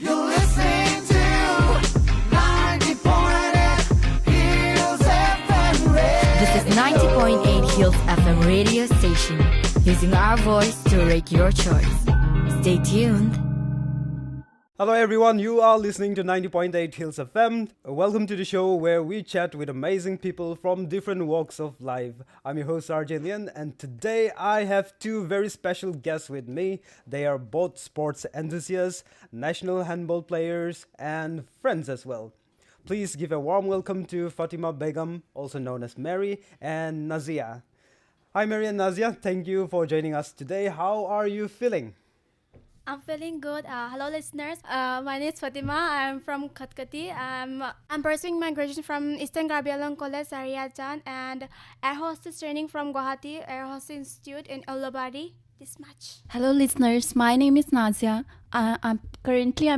You're listening to 90.8 Hills FM Radio. This is 90.8 Hills FM radio station, using our voice to rate your choice. Stay tuned. Hello everyone, you are listening to 90.8 Hills FM. Welcome to the show where we chat with amazing people from different walks of life. I'm your host RJ Lien, and today I have two very special guests with me. They are both sports enthusiasts, national handball players, and friends as well. Please give a warm welcome to Fatima Begum, also known as Mary, and Naziya. Hi Mary and Naziya, thank you for joining us today. How are you feeling? I'm feeling good. Hello, listeners. My name is Fatima. I'm from Khatkati. I'm pursuing my graduation from Eastern Garbialong College, Sariachan, and air hostess training from Guwahati Air Hostess Institute in Ullabari. This much. Hello, listeners. My name is Naziya. I'm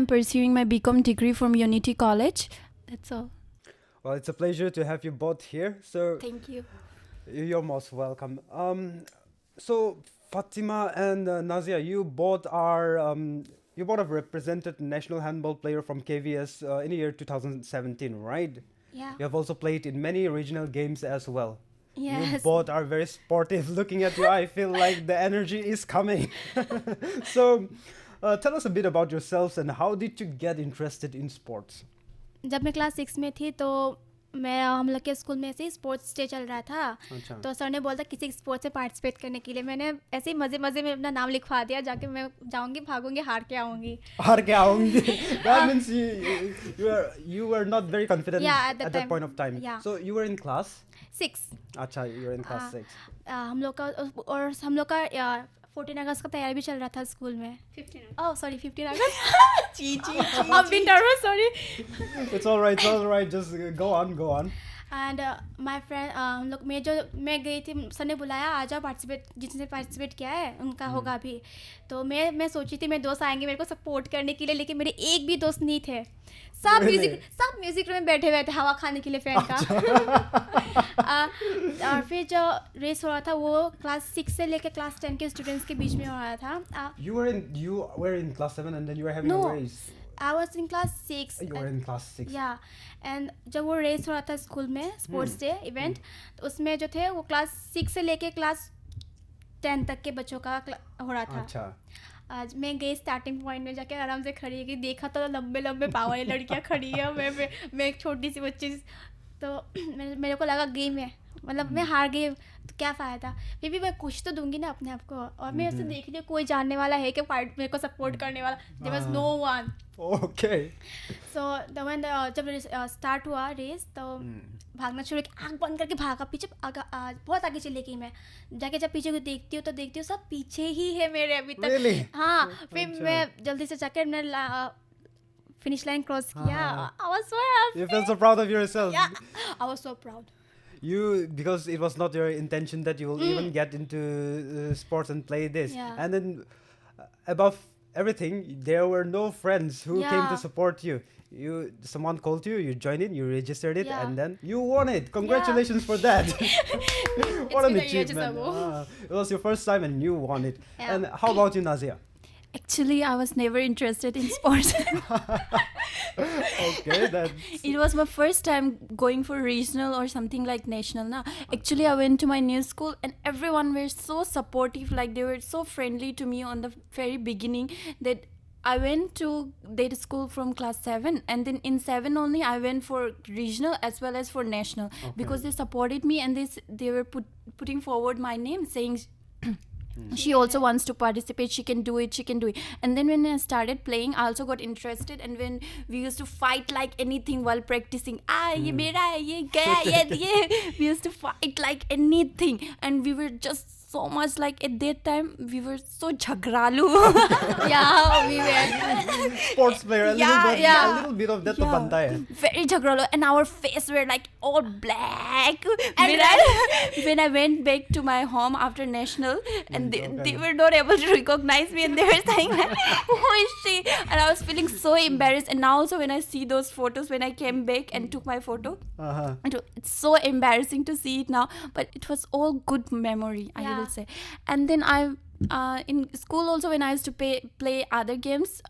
pursuing my BCom degree from Unity College. That's all. Well, it's a pleasure to have you both here. So Thank you. you're most welcome. So Fatima and Naziya, you both have represented national handball player from KVS in the year 2017, right? Yeah. You have also played in many regional games as well. You Yes. both are very sportive. Looking at you, I feel like the energy is coming. So, tell us a bit about yourselves and how did you get interested in sports? जब मैं class 6 में थी तो हम लोग के school में ऐसे ही स्पोर्ट्स डे चल रहा था. अच्छा. तो सर ने बोला किसी स्पोर्ट्स में पार्टिसिपेट करने के लिए. मैंने ऐसे ही मज़े में अपना नाम लिखवा दिया. जाके मैं जाऊंगी, भागूंगी, हार के आऊंगी. That means you were not very confident at that time. point of time. Yeah. So you were in class? 6. Acha, you were in class 6. हम लोग का 14 अगस्त का तैयारी भी चल रहा था स्कूल में. 15 अगस्त. I've been nervous, sorry. It's all right. Just go on. And my friend हम लोग मैं गई थी. सर ने बुलाया, आ जाओ जिसने पार्टिसिपेट किया है उनका होगा अभी. तो मैं सोची थी मेरे दोस्त आएंगे मेरे को सपोर्ट करने के लिए, लेकिन मेरे एक भी दोस्त नहीं थे. सब म्यूजिक रूम में बैठे हुए थे हवा खाने के लिए फैन का. और फिर जो रेस हो रहा था वो क्लास 6 से लेकर क्लास 10 के स्टूडेंट्स के बीच में हो रहा था. You were in class 7 and then you were having a race. I was in class 6. You were in class 6. Yeah. And जब वो रेस हो रहा था स्कूल में स्पोर्ट्स डे इवेंट, तो उसमें जो थे वो क्लास 6 से लेके क्लास 10 तक के बच्चों का हो रहा था. अच्छा. आज मैं गई स्टार्टिंग पॉइंट में जाके आराम से खड़ी है कि देखा तो लंबे पावर लड़कियां खड़ी है. मैं एक छोटी सी बच्ची. तो मेरे को लगा गेम है, मतलब मैं हार गई तो क्या फ़ायदा. फिर भी मैं कुछ तो दूंगी ना अपने आप को. और मैं ऐसे देख रही हूँ कोई जानने वाला है कि मेरे को सपोर्ट करने वाला. There was no one. Okay. So जब स्टार्ट हुआ रेस तो भागना शुरू किया. आँख बंद करके भागा पीछे. बहुत आगे चली गई मैं. जाके जब पीछे को देखती हूँ सब पीछे ही है मेरे अभी तक. Really? हाँ. फिर मैं जल्दी से जाकर मैंने फिनिश लाइन क्रॉस किया. I was so happy. You felt so proud of yourself. Yeah, I was so proud. Because it was not your intention that you will even get into sports and play this. Yeah. And then above everything, there were no friends who came to support you. Someone called you, you joined in, you registered it, and then you won it. Congratulations for that. What an achievement. It was your first time and you won it. Yeah. And how about you, Naziya? Actually, I was never interested in sports. Okay, that's... It was my first time going for regional or something like national. Actually, I went to my new school and everyone were so supportive. Like they were so friendly to me on the very beginning that I went to that school from class 7, and then in 7 only I went for regional as well as for national. Okay. Because they supported me and they were putting forward my name saying she also wants to participate, she can do it. And then when I started playing, I also got interested, and when we used to fight like anything while practicing, ye mera hai, ye gaya, ye we used to fight like anything, and we were just so much like at that time we were so jhagralu. Yeah, we were sports player. A little bit of that to banta hai. Very jhagralu, and our face were like all black. And when I went back to my home after national, and they were not able to recognize me, and they were saying like, who is she? And I was feeling so embarrassed. And now also when I see those photos, when I came back and took my photo, it's so embarrassing to see it now, but it was all good memory, I will say. And then in school also when I used to play other games,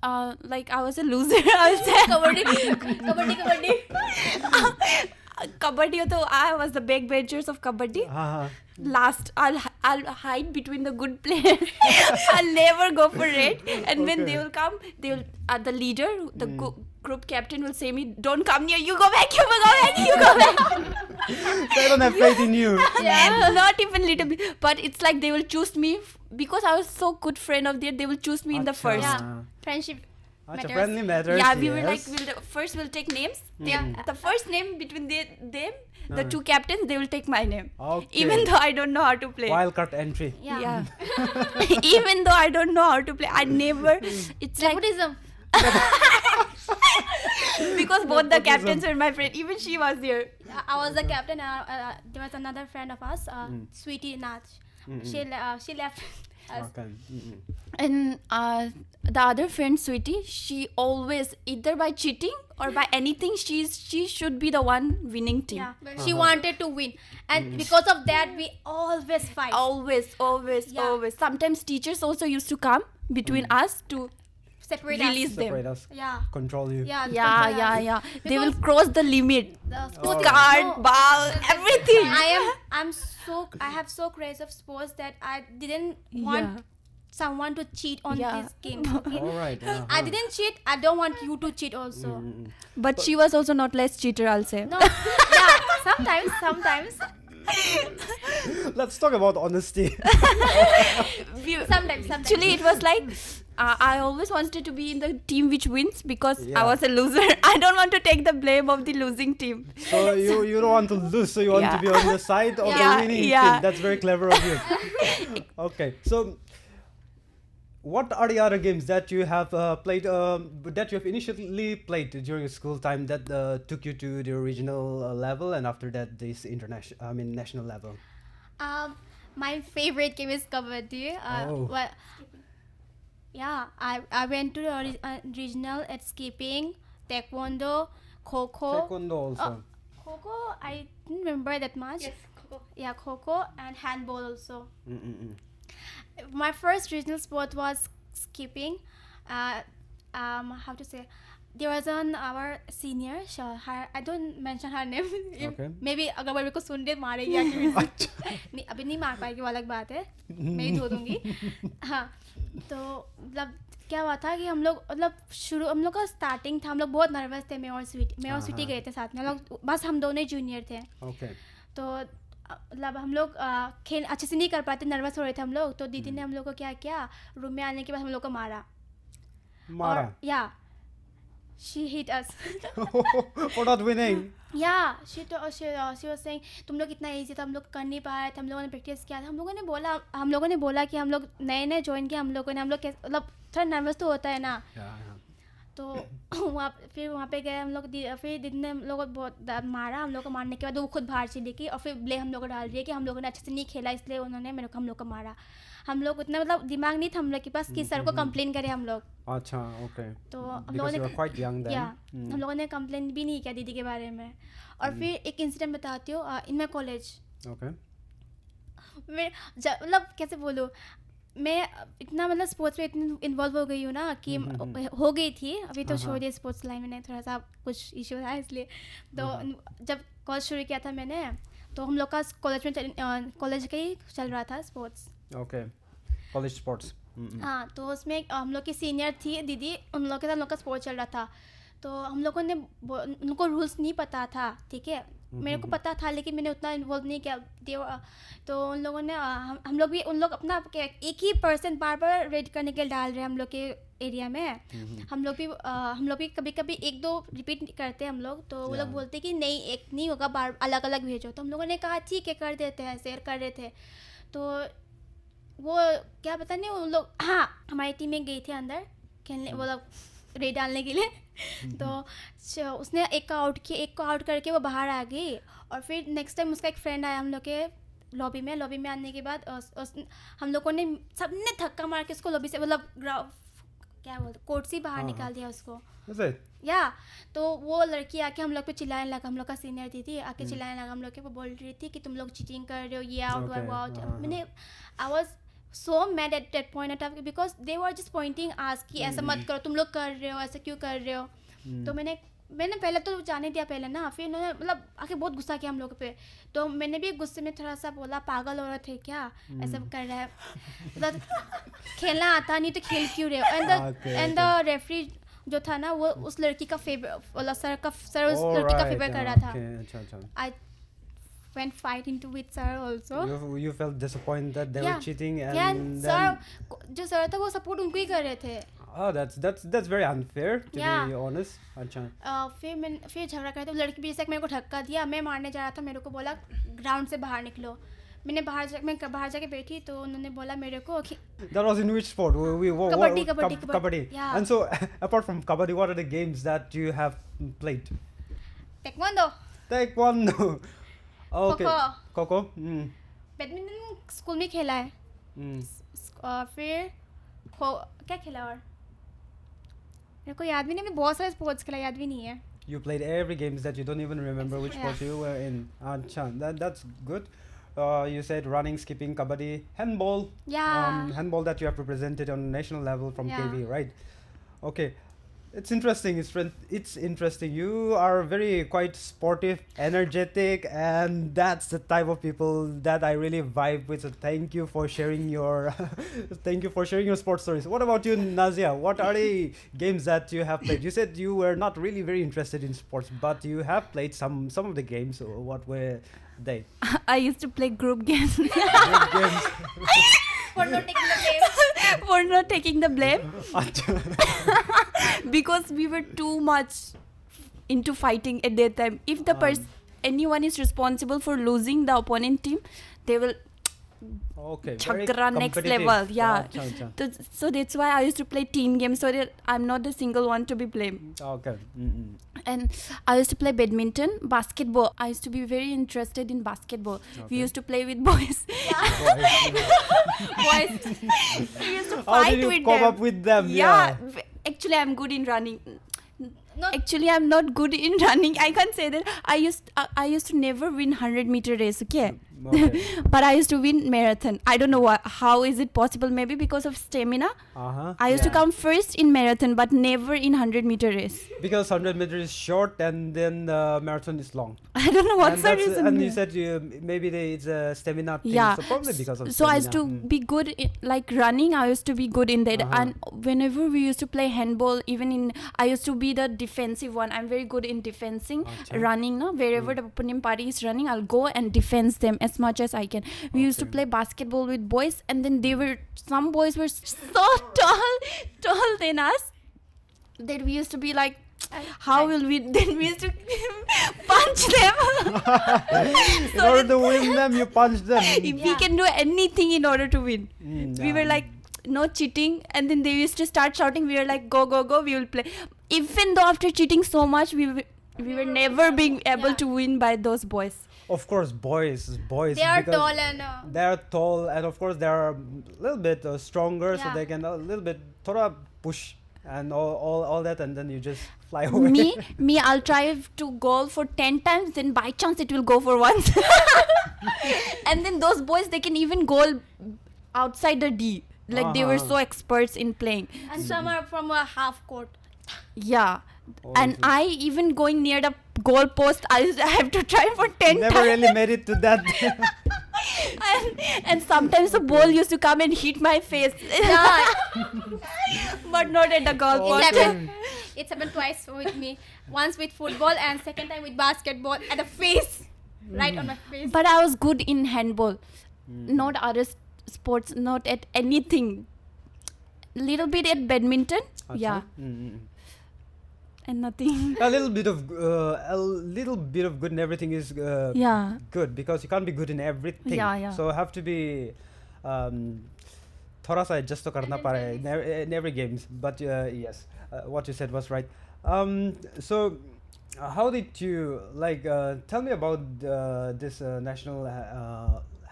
like I was a loser. I was there. Kabaddi. Kabaddi, so I was the backbenchers of Kabaddi. Last, I'll hide between the good players. I'll never go for it. And when they will come, the leader, the group captain will say me, "Don't come near. You go back. You go back. You go back." They don't have faith in you. Yeah, not even little bit. But it's like they will choose me because I was so good friend of theirs. They will choose me in the first. Yeah, friendship matters. Friendly matters. Yeah, we were yes. like, we'll take names. The first name between them, the two captains, they will take my name. Okay. Even though I don't know how to play. Wildcard entry. Yeah. Even though I don't know how to play, I never. It's like Nepotism. because both the captains were my friend. Even she was there. I was the captain. There was another friend of us, Sweetie Nath. She left us. Okay. And the other friend, Sweetie, she always, either by cheating or by anything, she should be the one winning team. Yeah, she wanted to win, and because of that, we always fight. Always. Yeah. Sometimes teachers also used to come between us to Separate release us. them. Separate us. Yeah. Control you. Yeah. Yeah. They will cross the limit. The sports Card, ball, everything. I have so craze of sports that I didn't want someone to cheat on this game. Okay? All right. I didn't cheat. I don't want you to cheat also. But she was also not less cheater, I'll say. No. Yeah. Sometimes. Let's talk about honesty. Sometimes. Actually, it was like I always wanted to be in the team which wins because Yeah. I was a loser. I don't want to take the blame of the losing team. So you don't want to lose, so you want to be on the side of the winning team. That's very clever of you. Okay, so what are the other games that you have played, that you have initially played during school time that took you to the regional level, and after that this national level? My favorite game is Kabaddi. I went to the regional at skipping, taekwondo, kho-kho. Taekwondo also. Kho-kho, I didn't remember that much. Yes, kho-kho. Yeah, kho-kho and handball also. My first regional sport was skipping. How to say? There was our senior. I don't mention her name. Okay. Maybe अगर वो मेरे को सुन दे मारेगी आके नहीं अभी नहीं मार पाएगी वो अलग बात है मैं ही धो दूंगी हाँ तो मतलब क्या हुआ था कि हम लोग मतलब हम लोग का स्टार्टिंग था हम लोग बहुत नर्वस थे मैं और स्वीटी गए थे साथ में हम लोग बस हम दोनों ही जूनियर थे तो मतलब हम लोग खेल अच्छे से नहीं कर पाते नर्वस हो रहे थे हम लोग तो दीदी ने हम लोग को क्या किया रूम में आने के बाद हम लोग को मारा या she hit us for not winning. Yeah, she was saying तुम लोग इतना इजी था हम लोग कर नहीं पा रहे थे हम लोगों ने प्रैक्टिस किया था हम लोगों ने बोला कि हम लोग नए ज्वाइन किया हम लोग मतलब थोड़ा नर्वस तो होता है ना तो फिर वहाँ पे गए हम लोग फिर दीदी ने हम लोग को बहुत मारा हम लोग को मारने के बाद वो खुद बाहर चली गई और फिर ब्लेम हम लोग को डाल दिया कि हम लोगों ने अच्छे से नहीं खेला इसलिए उन्होंने हम लोग को मारा हम लोग उतना मतलब दिमाग नहीं था हम लोग के पास कि सर को कंप्लेन करें हम लोग अच्छा ओके तो हम लोगों ने हम लोगों ने कंप्लेन भी नहीं किया दीदी के बारे में और फिर एक इंसिडेंट बताती हूँ इन माई कॉलेज मतलब कैसे बोलूँ मैं इतना मतलब स्पोर्ट्स में इतनी इन्वॉल्व हो गई हूँ ना कि हो गई थी अभी तो छोड़ दिया स्पोर्ट्स लाइन मैंने थोड़ा सा कुछ इशू था इसलिए तो जब कॉलेज शुरू किया था मैंने तो हम लोग का कॉलेज का ही चल रहा था स्पोर्ट्स ओके कॉलेज स्पोर्ट्स हाँ तो उसमें हम लोग की सीनियर थी दीदी उन लोग के साथ हम लोग का स्पोर्ट्स चल रहा था तो हम लोगों ने उनको रूल्स नहीं पता था ठीक है मेरे को पता था लेकिन मैंने उतना इन्वॉल्व नहीं किया तो उन लोगों ने हम लोग भी उन लोग अपना एक ही पर्सन बार बार रेड करने के लिए डाल रहे हैं हम लोग के एरिया में हम लोग भी कभी कभी एक दो रिपीट करते हैं हम लोग तो वो लोग बोलते कि नहीं एक नहीं होगा बार अलग अलग भेजो तो हम लोगों ने कहा ठीक है कर देते हैं शेयर कर रहे थे तो वो क्या पता नहीं उन लोग हाँ हमारी टीम में गई थी अंदर खेलने वो लोग रेड डालने के लिए तो उसने एक को आउट करके वो बाहर आ गई और फिर नेक्स्ट टाइम उसका एक फ्रेंड आया हम लोग के लॉबी में आने के बाद हम लोगों ने सबने धक्का मार के उसको लॉबी से मतलब क्या बोलते कोर्ट से बाहर निकाल दिया उसको या तो वो लड़की आके हम लोग पे चिल्लाने लगा हम लोग का सीनियर दीदी आके चिल्लाने लगा हम लोग के वो बोल रही थी कि तुम लोग चीटिंग कर रहे हो ये आउट मैंने I was so mad at that point of time because they were just pointing us कि ऐसा मत करो, तुम लोग कर रहे हो, ऐसा क्यों कर रहे हो. तो मैंने पहले तो जाने दिया पहले ना, फिर उन्होंने मतलब आके बहुत गुस्सा किया हम लोग पे. तो मैंने भी गुस्से में थोड़ा सा बोला पागल हो रहे थे क्या, ऐसा कर रहा है, मतलब खेलना आता नहीं तो खेल क्यों रहे हो. एंड द रेफरी जो था ना वो उस लड़की का फेवर, मतलब सर उस लड़की का फेवर कर रहा था. आई went fight into with sir also. You felt disappointed that they were cheating and then sir जो सर था वो सपोर्ट उनको ही कर रहे थे. Oh, that's very unfair to be honest. अच्छा. फिर झगड़ा करे तो लड़की भी जैसे मेरे को धक्का दिया, मैं मारने जा रहा था, मेरे को बोला ग्राउंड से बाहर निकलो. मैं बाहर जाके बैठी तो उन्होंने बोला मेरे को. That was in which sport? Kabaddi. Yeah. And so apart from kabaddi, what are the games that you have played? Taekwondo. Okay. Coco. Badminton school में खेला है. फिर क्या खेला और मेरे को याद भी नहीं. मैं बहुत सारे स्पोर्ट्स खेला, याद भी नहीं है. You played every games that you don't even remember which sport you were in. Acha, that's good. You said running, skipping, kabaddi, handball. Yeah. Handball that you have represented on national level from KV, right? Okay. It's interesting. It's interesting. You are very quite sportive, energetic, and that's the type of people that I really vibe with. So thank you for sharing your sports stories. What about you, Naziya? What are the games that you have played? You said you were not really very interested in sports, but you have played some of the games. What were they? I used to play group games. Group games. For not taking the blame. For not taking the blame. Because we were too much into fighting at that time. If the anyone is responsible for losing the opponent team, they will chakra next level. Yeah. So that's why I used to play team games so that I'm not the single one to be blamed. Okay. And I used to play badminton, basketball. I used to be very interested in basketball. We used to play with boys. Boys. We used to How fight did you with cope them. up with them? Yeah. Actually, I'm good in running. Actually, I'm not good in running. I can't say that. I used to never win 100-meter race. Okay. But I used to win marathon. I don't know how is it possible. Maybe because of stamina. I used to come first in marathon, but never in 100-meter race. Because 100 meters is short and then the marathon is long. I don't know what's the reason. And you said maybe it's a stamina thing. Yeah. So probably because of so stamina. I used to be good in, like running. I used to be good in that. And whenever we used to play handball, I used to be the defensive one. I'm very good in defending, running. No, wherever the opponent party is running, I'll go and defend them as much as I can. We used to play basketball with boys, and then some boys were so tall than us that we used to be like, how will we? Then we used to punch them. In order to win them, you punch them. We can do anything in order to win. We were like, no cheating, and then they used to start shouting. We were like, go, go, go, we will play. Even though after cheating so much, we were never being able to win by those boys. Of course, boys. They are tall and they are tall, and of course they are a little bit stronger, so Yeah. they can a little bit thoda push and all that, and then you just fly away. Me, I'll try to goal for 10 times, then by chance it will go for once. And then those boys, they can even goal outside the D. Like they were so experts in playing. and some are from a half court. Yeah. Oh, And I even going near the goal post, I have to try for 10 Never times. really made it to that. And sometimes the ball used to come and hit my face. Yeah. But not at the goal Oh, post. okay. It's happened twice with me. Once with football and second time with basketball at the face. Right on my face. But I was good in handball. Not other sports, not at anything. Little bit at badminton. Yeah. And nothing. A little bit of good in everything is Yeah. good, because you can't be good in everything. Yeah. So have to be थोड़ा सा adjust तो करना पड़े in every games. But yes, what you said was right. So how did you tell me about this national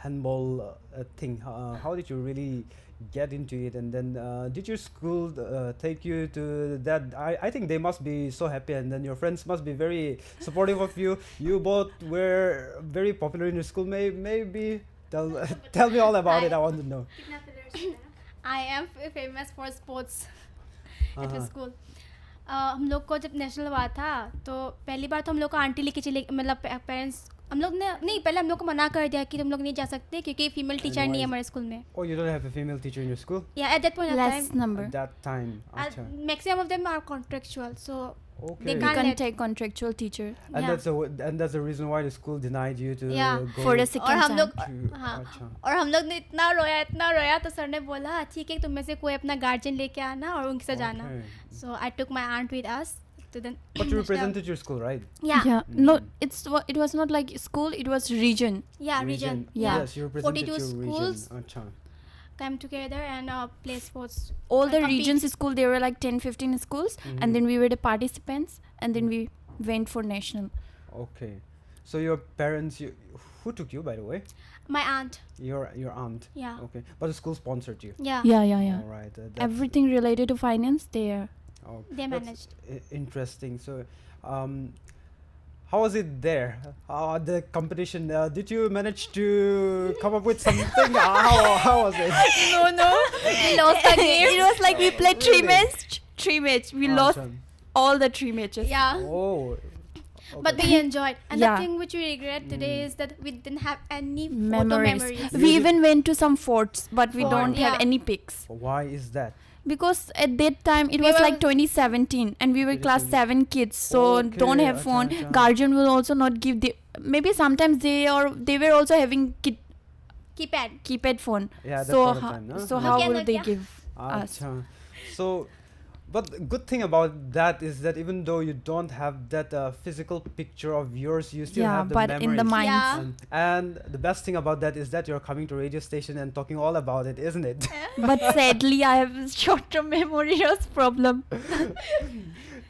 handball thing? How did you really get into it, and then did your school take you to that? I think they must be so happy, and then your friends must be very supportive of you. You both were very popular in your school. Maybe tell me all about it. I want to know. कितना तेरे I am famous for sports at Uh-huh. school. हम लोग को जब national हुआ था तो पहली बार तो हम लोग को आंटी लेके चले, मतलब पेरेंट्स हम लोग ने नहीं, पहले हम लोग को मना कर दिया कि तुम लोग नहीं जा सकते क्योंकि फीमेल टीचर why नहीं है is- हमारे स्कूल में. Oh, you don't have a female teacher in your school? Yeah, at that point of Less time, number. At that time. Acha. maximum of them are contractual, so Okay. they You can't can let. take contractual teacher And Yeah. that's the reason why the school denied you to Yeah. go for the और second हम time. लोग to हाँ, अच्छा. और हम लोग ने इतना रोया तो सर ने बोला ठीक है तुम में से कोई अपना गार्जियन लेके आना और उनके साथ जाना. Okay. So I took my aunt with us to the But you represented your school, right? yeah Yeah, no, it was not like school, it was region. region. Yeah. Yes, you represented 42 your schools. region. Acha. Come together and play sports. All the compete. regions school, there were like 10-15 schools, and then we were the participants, and then we went for national. Okay. So your parents, who took you, by the way? My aunt. Your aunt. Yeah. Okay. But the school sponsored you. Yeah. Yeah. All right. Everything related to finance there. Oh, They that's managed. Interesting. So, how was it there? The competition. Did you manage to come up with something? How was it? No. We lost the game. It was like we played three Really? match. We lost Awesome. all the 3 matches. Yeah. Oh. But okay. we enjoyed. And Yeah. the thing which we regret today is that we didn't have any photo Memories. memories. We Really? even went to some forts, but we Fort, don't have yeah. any pics. Why is that? Because at that time it We was were- like 2017 and we were class 7 kids, so don't Okay, have phone. acha. Guardian will also not give the, maybe sometimes they were also having Keypad. keypad phone. Yeah, that's So all the ho- time, no? so how Nokia, will they Nokia. give us? Acha. So, but the good thing about that is that even though you don't have that physical picture of yours, you still Yeah, have the but memories. in the minds. Yeah. And the best thing about that is that you're coming to radio station and talking all about it, isn't it? But sadly I have short-term memory loss problem.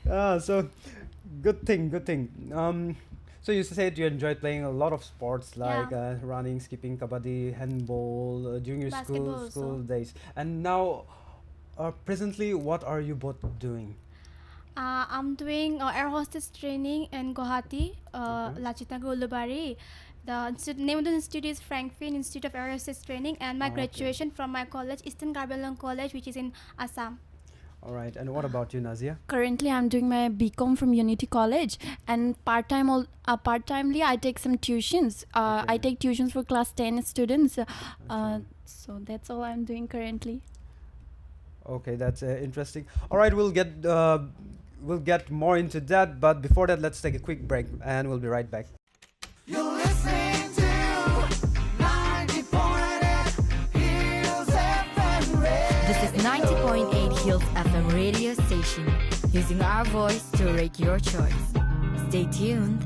So good thing. So you said you enjoyed playing a lot of sports like running, skipping, kabaddi, handball during your Basketball school also. days. And now, presently, what are you both doing? I'm doing air hostess training in Guwahati, Okay. Lachitnagar Ulubari. The name of the institute is Frankfurt Institute of Air Hostess Training, and my Okay. graduation from my college, Eastern Garbalong College, which is in Assam. All right. And what about you, Nazia? Currently I'm doing my BCom from Unity College, and part-timely I take some tuitions. I Okay. take tuitions for class 10 students. Okay. So that's all I'm doing currently. Okay, that's interesting. All right, we'll get more into that, but before that, let's take a quick break, and we'll be right back. You're listening to 90.8 Hills FM Radio. This is 90.8 Hills FM radio station, using our voice to rate your choice. Stay tuned.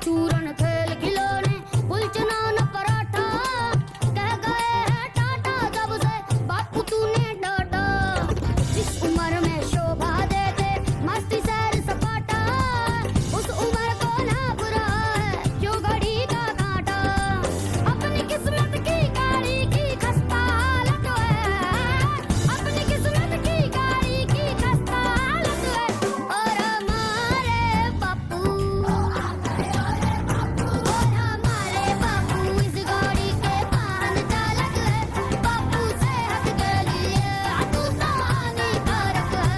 चूरन खेल खिलौने उलझना न पराठा कह गए हैं टाटा जब से बापू तूने डाटा जिस उम्र में शोभा देते मस्ती सैर सपाटा उस उम्र को ना बुरा है क्यों घड़ी का कांटा अपनी किस्मत की गाड़ी की खस्ता हालत है अपनी किस्मत की गाड़ी की खस्ता हालत है और हमारे बापू इस गाड़ी के पान चालक है बापू सेहत के लिए तू तो हानिकारक है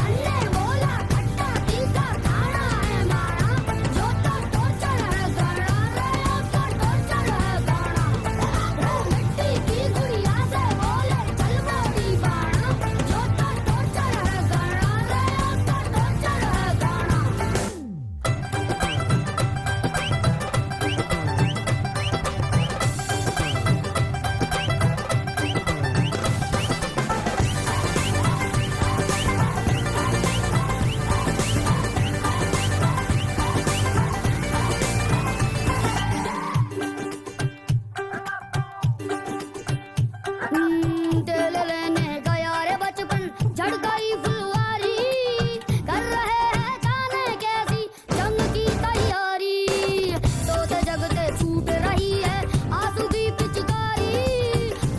अन्ने बोला खट्टा तीखा खाना है माना जो तो टोचर है गाना रे तो टोचर है गाना मिट्टी की गुड़िया से बोले चल मोरी बाणा जो तो टोचर है गाना रे तो टोचर है गाना दिल लेने गया रे बचपन झड़ गई फुलवारी कर रहे हैं जाने कैसी जंग की तैयारी सोते जगते छूट रही है आंसू की पिचकारी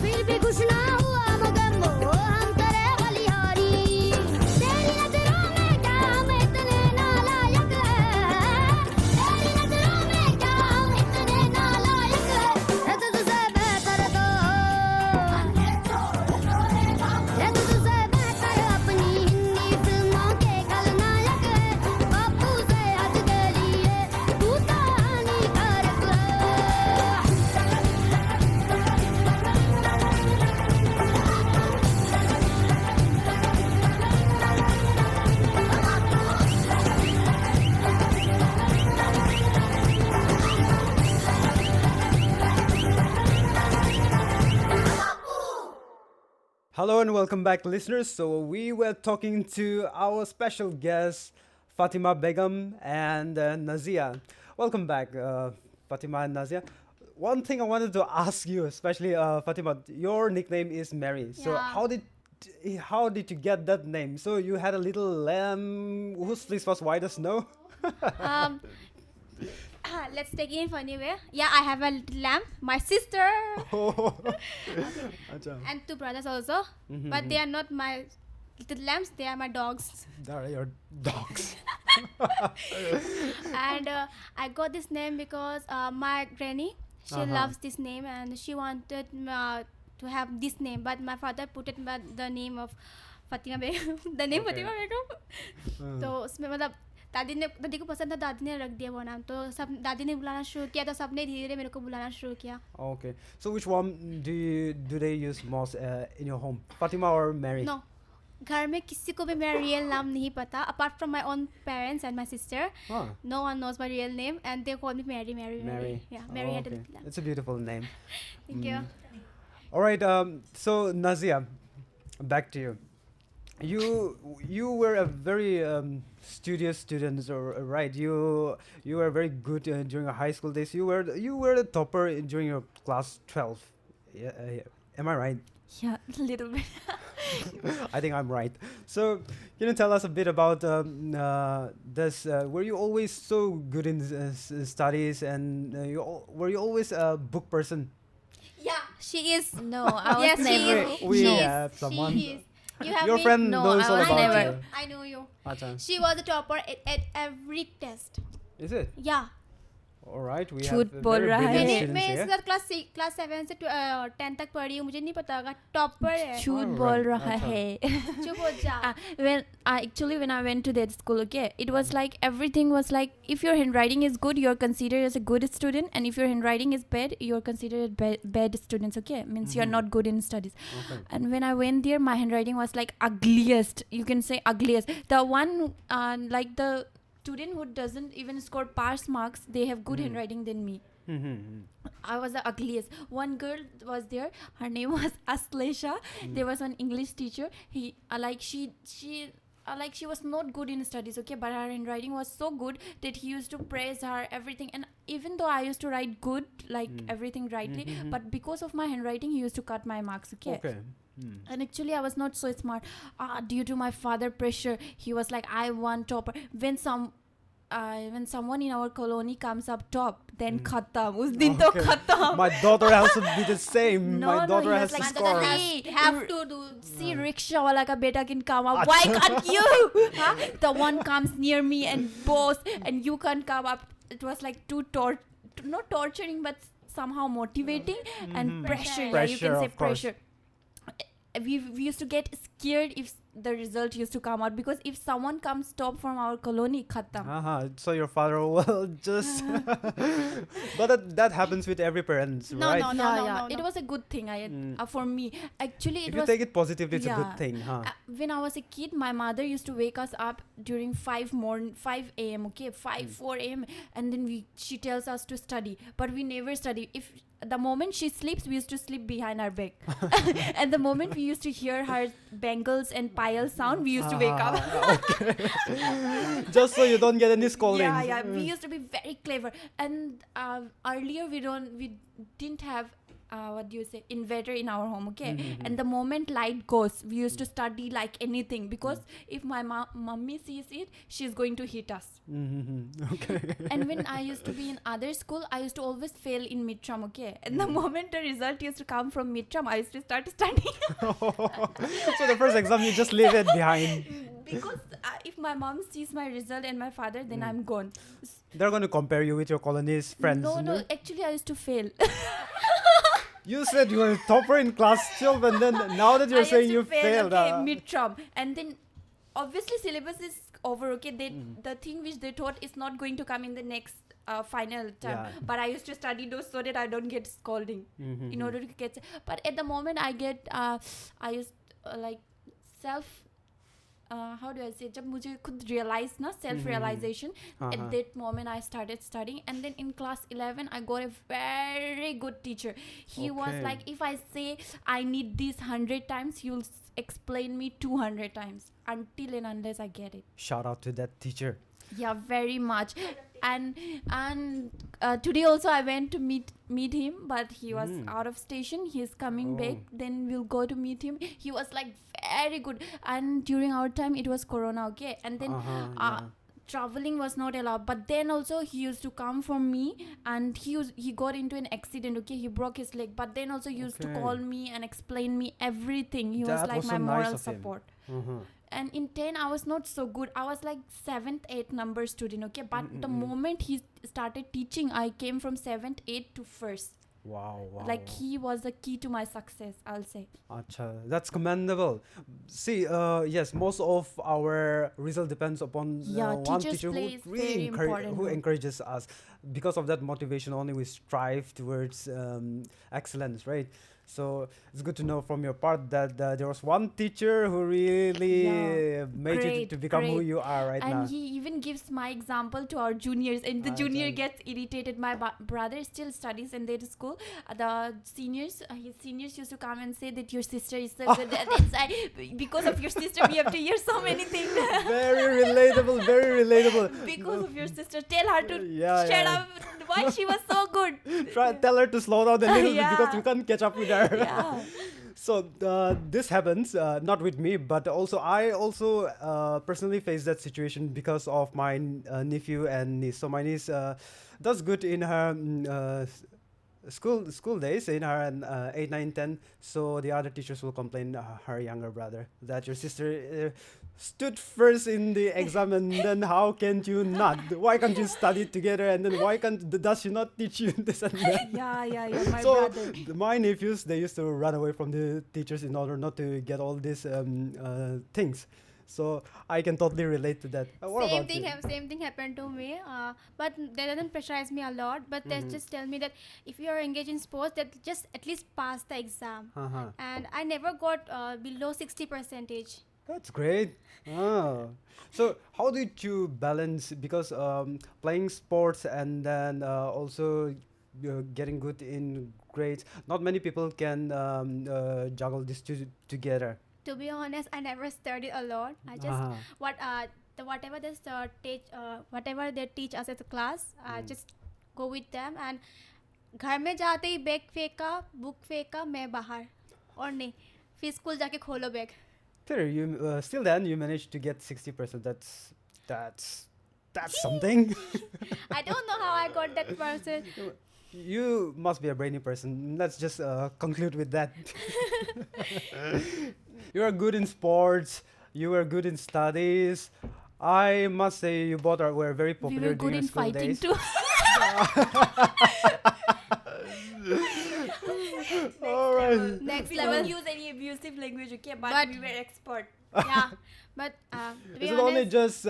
फिर भी कुछ ना हुआ मगर वो हम तेरे बलिहारी तेरी नजरों में क्या हम इतने नालायक है तेरी नजरों में क्या हम इतने नालायक है तुझसे बेहतर तो ये तुझसे बेहतर अपनी हिंदी फिल्मों के खलनायक है बापू से हट के लिए तू तो हानिकारक Hello and welcome back, listeners. So we were talking to our special guests, Fatima Begum and Naziya. Welcome back, Fatima and Naziya. One thing I wanted to ask you, especially Fatima, your nickname is Mary. So Yeah. how did you get that name? So you had a little lamb whose fleece was white as snow. Um, let's take it in funny way. Yeah, I have a little lamb, my sister, Oh. Acha. and two brothers also. But they are not my little lambs; they are my dogs. There are your dogs. And I got this name because my granny, she loves this name, and she wanted to have this name. But my father put it by the name of Fatima Begum. The name Okay. Fatima Begum. तो उसमें मतलब दादी को पसंद था, दादी ने रख दिया वो नाम. तो सब दादी ने बुलाना शुरू किया, तो सबने धीरे धीरे मेरे को बुलाना शुरू किया. Okay. So which one do they use most in your home? Fatima or Mary? No, घर में किसी को भी मेरा real नाम नहीं पता. Apart from my own parents and my sister, Huh. no one knows my real name, and they call me Mary. Mary. Yeah, Mary Oh, had a okay. little lamb. It's a beautiful name. Thank you. All right. So Naziya, back to you. You were a very studious student, or right? You were very good during your high school days. You were the topper during your class 12. Yeah, am I right? Yeah, a little bit. I think I'm right. So, can you tell us a bit about this? Were you always so good in studies, and were you always a book person? Yeah, she is. No, I was Yes, she never. is. We She have is. someone. She is. You have Your me? friend No, knows I all was about never. you. I know you. Acha. She was the topper at every test. Is it? Yeah. All right. We झूठ have बोल very रहा है। brilliant मैं students मैं here. इसके साथ class 7 से 10 तक पढ़ी हूँ, मुझे नहीं पता होगा टॉपर है. झूठ Alright, बोल रहा अच्छा. है. चुप हो जा. When I went to that school, okay, it was like everything was like, if your handwriting is good, you're considered as a good student, and if your handwriting is bad, you're considered bad students. Okay, means you're not good in studies. Okay. And when I went there, my handwriting was like ugliest. You can say ugliest. The one like the student who doesn't even score pass marks, they have good handwriting than me. I was the ugliest. One girl was there. Her name was Aslesha. There was an English teacher. She like she was not good in studies, okay, but her handwriting was so good that he used to praise her everything. And even though I used to write good, like everything rightly, but because of my handwriting, he used to cut my marks, okay. And actually I was not so smart. Due to my father pressure, he was like, I want topper. When someone in our colony comes up top, then khatam. Us din to khatam. My daughter has to be the same. My daughter he has was to like, score. have to do. See, rickshaw wala ka beta can come up. Why can't you? Huh? The one comes near me and boasts, and you can't come up. It was like not torturing, but somehow motivating and pressure. Yeah, you Pressure, can say of course. pressure. We used to get scared if the result used to come out, because if someone comes top from our colony, khatam. So your father will just but that happens with every parent, No, right? no, no, Yeah, no, yeah. no, It no. was a good thing. For me, actually, If it you was. take it positively, it's a Yeah. good thing, huh? When I was a kid, my mother used to wake us up during 5 a.m. Okay, 4 a.m. and then she tells us to study, but we never study. If the moment she sleeps, we used to sleep behind our back, and the moment we used to hear her bangles and pile sound, we used to wake up. Just so you don't get any scoldings. Yeah, we used to be very clever. And earlier we didn't have inverter in our home, okay. And the moment light goes, we used to study like anything, because if my mummy sees it, she's going to hit us. Okay. And when I used to be in other school, I used to always fail in midterm, okay. And the moment the result used to come from midterm, I used to start studying. So the first exam you just leave it behind. Because if my mom sees my result and my father, then I'm gone. They're going to compare you with your colony's friends. No, actually I used to fail. You said you were a topper in class 12, and then now that you're I saying used to you fail, failed. okay, midterm, and then obviously syllabus is over, okay. The thing which they taught is not going to come in the next final time. Yeah. But I used to study those so that I don't get scolding in order to get. But at the moment I get, I used like self. How do I say? जब मुझे खुद realize ना, self-realization. At that moment I started studying, and then in class 11 I got a very good teacher. He was Okay. like, if I say I need this 100 times, he will explain me 200 times until and unless I get it. Shout out to that teacher. Yeah, very much. And today also I went to meet him, but he was out of station. He's coming back, then we'll go to meet him. He was like very good, and during our time it was corona, okay, and then traveling was not allowed. But then also he used to come for me, and he got into an accident, okay, he broke his leg, but then also he used to call me and explain me everything. He was That like was my so nice moral of him. support. And in 10 I was not so good. I was like 7th 8th number student, okay, but the moment he started teaching, I came from 7th 8th to 1st. Wow. Like he was the key to my success, I'll say. Acha, that's commendable. See, yes, most of our result depends upon one teachers teacher plays who very really important who role. encourages us. Because of that motivation only, we strive towards excellence, right? So it's good to know from your part that there was one teacher who really made you to become who you are right now. And he even gives my example to our juniors, and the junior gets irritated. My brother still studies in that school. The seniors, his seniors used to come and say that your sister is so good at inside. Because of your sister, we have to hear so many things. Very relatable, very relatable. Because of your sister, tell her to Yeah. shut up. Why she was so good. Tell her to slow down a little bit Yeah. because we can't catch up with her. Yeah. So this happens not with me, but I personally face that situation because of my nephew and niece. So my niece does good in her school days, in her 8, 9, 10. So the other teachers will complain her younger brother that your sister stood first in the exam, and then how can you not? Why can't you study together? And then does she not teach you this and that? Yeah, my So brother. my nephews, they used to run away from the teachers in order not to get all these things. So I can totally relate to that. What Same about thing, you? same thing happened to me. But they didn't pressurize me a lot. But they just tell me that if you are engaged in sports, that just at least pass the exam. And I never got below 60%. That's great. So how did you balance, because playing sports and then also getting good in grades? Not many people can juggle these two together. To be honest, I never studied a lot. I just whatever whatever they teach us at the class, I just go with them. And घर में जाते ही bag फेंका, book फेंका, मैं बाहर और नहीं, फिर स्कूल जाके खोलो bag. Still then you managed to get 60%. That's something. I don't know how I got that person. You must be a brainy person. Let's just conclude with that. You are good in sports. You were good in studies. I must say you both were very We popular were good during in school fighting days. too. All right. Next We level. don't use any abusive language, okay? But But- we were expert. Yeah, but to be Is it only honest, just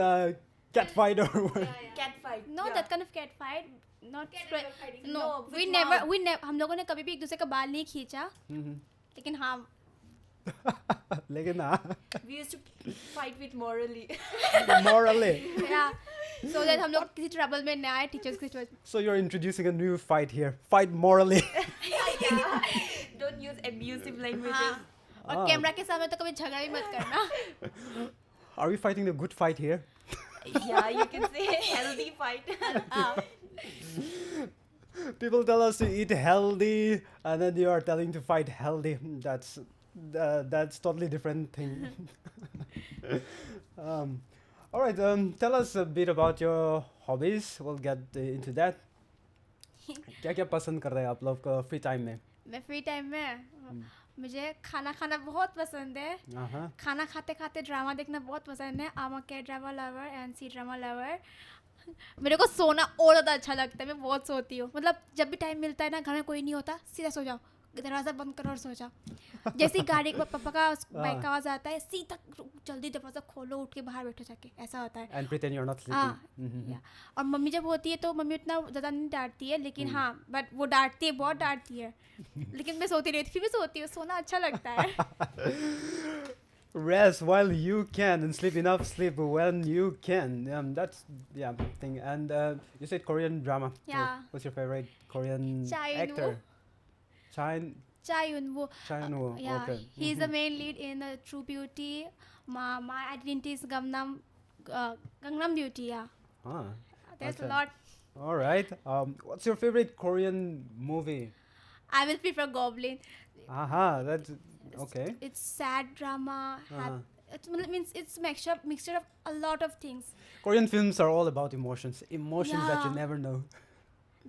cat fight or what? Cat fight. no, that kind of cat fight. Not fighting. no, No, we with never mouth. हम लोगों ने कभी भी एक दूसरे का बाल नहीं खींचा. लेकिन हाँ, लेकिन We used to fight with morally. morally. yeah, so that हम लोग किसी trouble में ना आए teachers की वजह. So you're introducing a new fight here. Fight morally. Don't use abusive languages. हाँ, और कैमरा के सामने तो कभी झगड़ा भी मत करना. Are we fighting the good fight here? Yeah, you can say healthy fight. People tell us to eat healthy, and then you are telling to fight healthy. That's totally different thing. All right. Tell us a bit about your hobbies. We'll get into that. क्या पसंद कर रहे हैं आप लोग free time में? मैं free time में मुझे खाना खाना बहुत पसंद है. खाना खाते खाते ड्रामा देखना बहुत पसंद है. I'm a K-drama lover and C-drama lover. मेरे को सोना और ज़्यादा अच्छा लगता है. मैं बहुत सोती हूँ. मतलब जब भी टाइम मिलता है ना, घर में कोई नहीं होता, सीधा सो जाओ, दरवाज़ा बंद करो और सो जाओ. जैसे ही गाड़ी पापा का बाइक का आवाज़ आता है, सीधा जल्दी दरवाज़ा खोलो, उठ के बाहर बैठो जाके. ऐसा होता है. And pretend you're not sleeping. या. और मम्मी जब होती है तो मम्मी उतना ज़्यादा नहीं डांटती है, लेकिन हाँ, बट वो डांटती है, बहुत डांटती है. लेकिन मैं सोती रहती, फिर भी सोती हूँ. सोना अच्छा लगता है. Rest while you can and sleep enough sleep when you can. That's thing. And you said Korean drama. too. Yeah. What's your favorite Korean Cha actor? Eun-woo. Cha Eun-woo. Cha Eun-woo. Yeah, Okay. he's the main lead in True Beauty. My identity is Gangnam Beauty. Yeah, Ah, there's okay. a lot. All right. What's your favorite Korean movie? I will prefer Goblin. That's okay. It's sad drama. It means it's mixture of a lot of things. Korean films are all about emotions. Emotions that you Yeah. never know.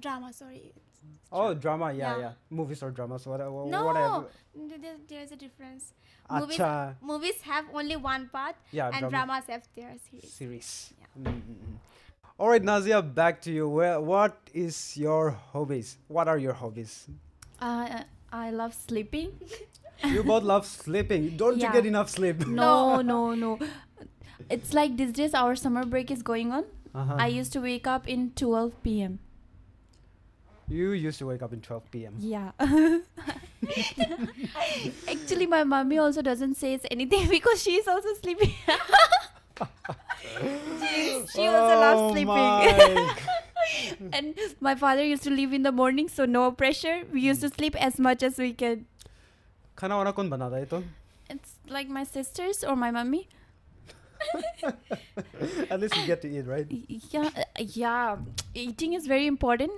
Drama, sorry. Oh, drama. Yeah. Yeah. Movies or dramas. Whatever. No, Whatever. there's a difference. Acha. Movies have only one part, Yeah, and dramas have their series. Series. All right, Nazia, back to you. What is your hobbies? What are your hobbies? I love sleeping. You both love sleeping. Don't you Yeah. get enough sleep? No. It's like these days our summer break is going on. I used to wake up in 12 p.m. You used to wake up in 12 p.m. Yeah. Actually, my mommy also doesn't say anything because she's also sleeping. she also loves sleeping. And my father used to leave in the morning, so no pressure. We used to sleep as much as we can. खाना वाना कौन बनाता है तो? It's like my sisters or my mommy. At least you get to eat, right? Yeah. Eating is very important,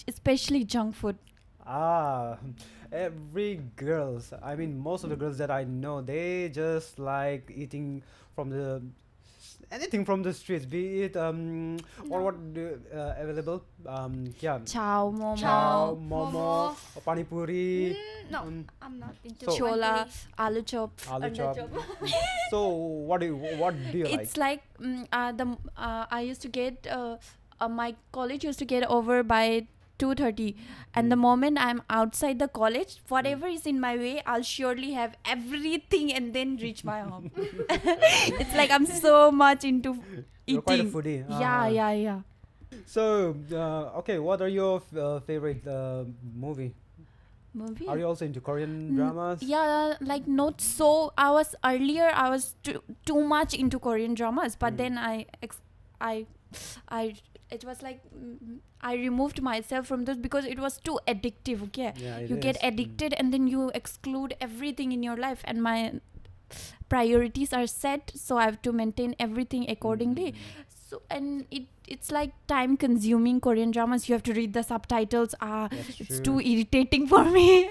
especially junk food. Every girls, I mean most of the girls that I know, they just like eating from anything from the streets, be it or what available, Chow, momo, chow, momo, pani puri, No, I'm not into So- chola, aloo chop. aloo anda chop. chop. So what do you like? It's like I used to get my college used to get over by 2:30, and the moment I'm outside the college, whatever is in my way, I'll surely have everything and then reach my home. It's like I'm so much into You're quite a eating. foodie. Yeah. So okay, what are your favorite movie? Movie. Are you also into Korean dramas? Yeah, like not so. I was too much into Korean dramas, but then it was like I removed myself from those because it was too addictive. Okay, Yeah, it you get is. addicted and then you exclude everything in your life. And priorities are set, so I have to maintain everything accordingly. So and it's like time consuming. Korean dramas, you have to read the subtitles. It's true. too irritating for me.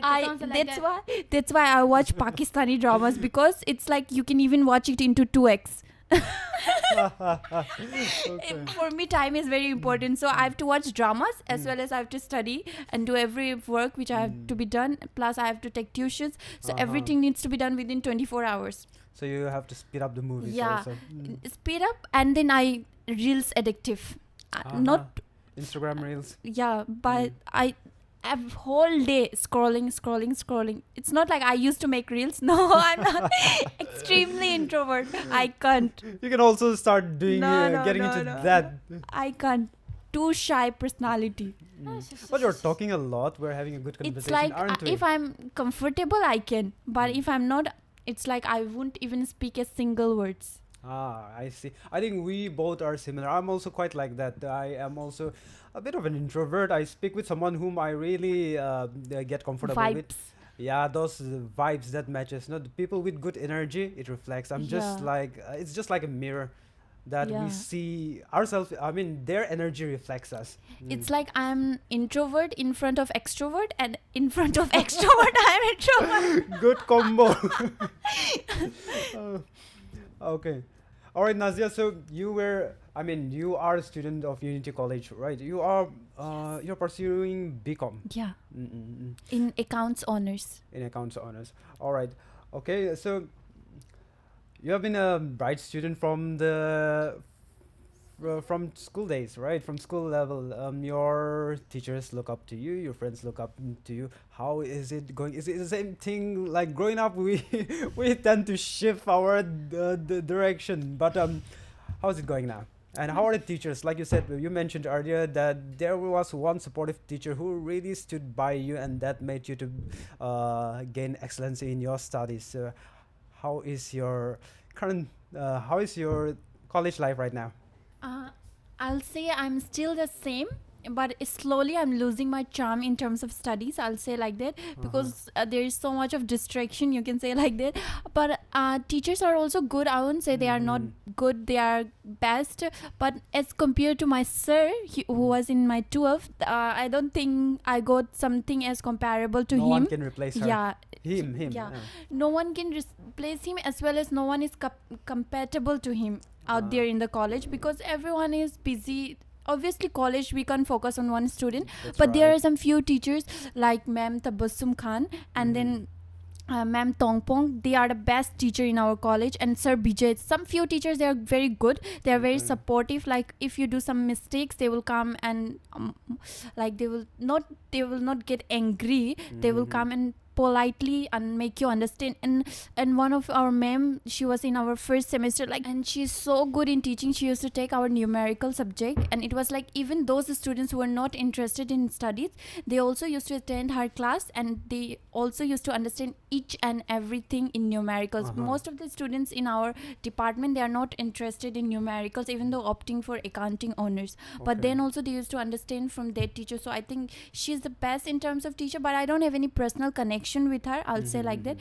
Sounds like That's why I watch Pakistani dramas, because it's like you can even watch it into 2x. For me, time is very important, so I have to watch dramas as well as I have to study and do every work which I have to be done, plus I have to take tuitions, so everything needs to be done within 24 hours. So you have to speed up the movies Yeah, also. speed up, and then I reels addictive. Not Instagram reels. yeah, but I have whole day scrolling. It's not like I used to make reels. No, I'm not. Extremely introvert. I can't. You can also start doing getting into that. I can't. Too shy personality. But you're talking a lot. We're having a good conversation, It's like aren't we? if I'm comfortable, I can. But if I'm not, it's like I won't even speak a single words. I see. I think we both are similar. I'm also quite like that. I am also a bit of an introvert. I speak with someone whom I really get comfortable with. Vibes. Yeah, those vibes that matches. No, the people with good energy, it reflects. I'm just Yeah. like it's just like a mirror that we Yeah. see ourselves. I mean, their energy reflects us. It's like I'm introvert in front of extrovert, and in front of extrovert I'm introvert. Good combo. Okay. All right, Nazia. So you are a student of Unity College, right? You're pursuing BCom Yeah, in accounts honors. in accounts honors. All right. Okay. So you have been a bright student from school days, right? From school level, your teachers look up to you, your friends look up to you. How is it going? Is it the same thing like growing up? We we tend to shift our the direction, but how is it going now? And how are the teachers? Like you said, you mentioned earlier that there was one supportive teacher who really stood by you, and that made you to gain excellency in your studies. So how is your how is your college life right now? I'll say I'm still the same, but slowly I'm losing my charm in terms of studies. I'll say like that, because there is so much of distraction, you can say like that. But teachers are also good. I won't say they are not good, they are best. But as compared to my sir, who was in my 12th, I don't think I got something as comparable to No him. one can replace her. Yeah, Him. yeah. No one can replace him, as well as no one is compatible to him out there in the college, because everyone is busy. Obviously college we can't focus on one student, That's but there right. are some few teachers like Ma'am Tabassum Khan and then Ma'am Tongpong. They are the best teacher in our college, and Sir Bijay. Some few teachers, they are very good, they are very supportive. Like if you do some mistakes, they will come and like they will not get angry. They will come and politely and make you understand. And one of our ma'am, she was in our first semester, like, and she's so good in teaching. She used to take our numerical subject, and it was like even those students who were not interested in studies, they also used to attend her class, and they also used to understand each and everything in numericals. Most of the students in our department, they are not interested in numericals, even though opting for accounting honors. But then also they used to understand from their teacher. So I think she's the best in terms of teacher, but I don't have any personal connection with her, I'll say like that.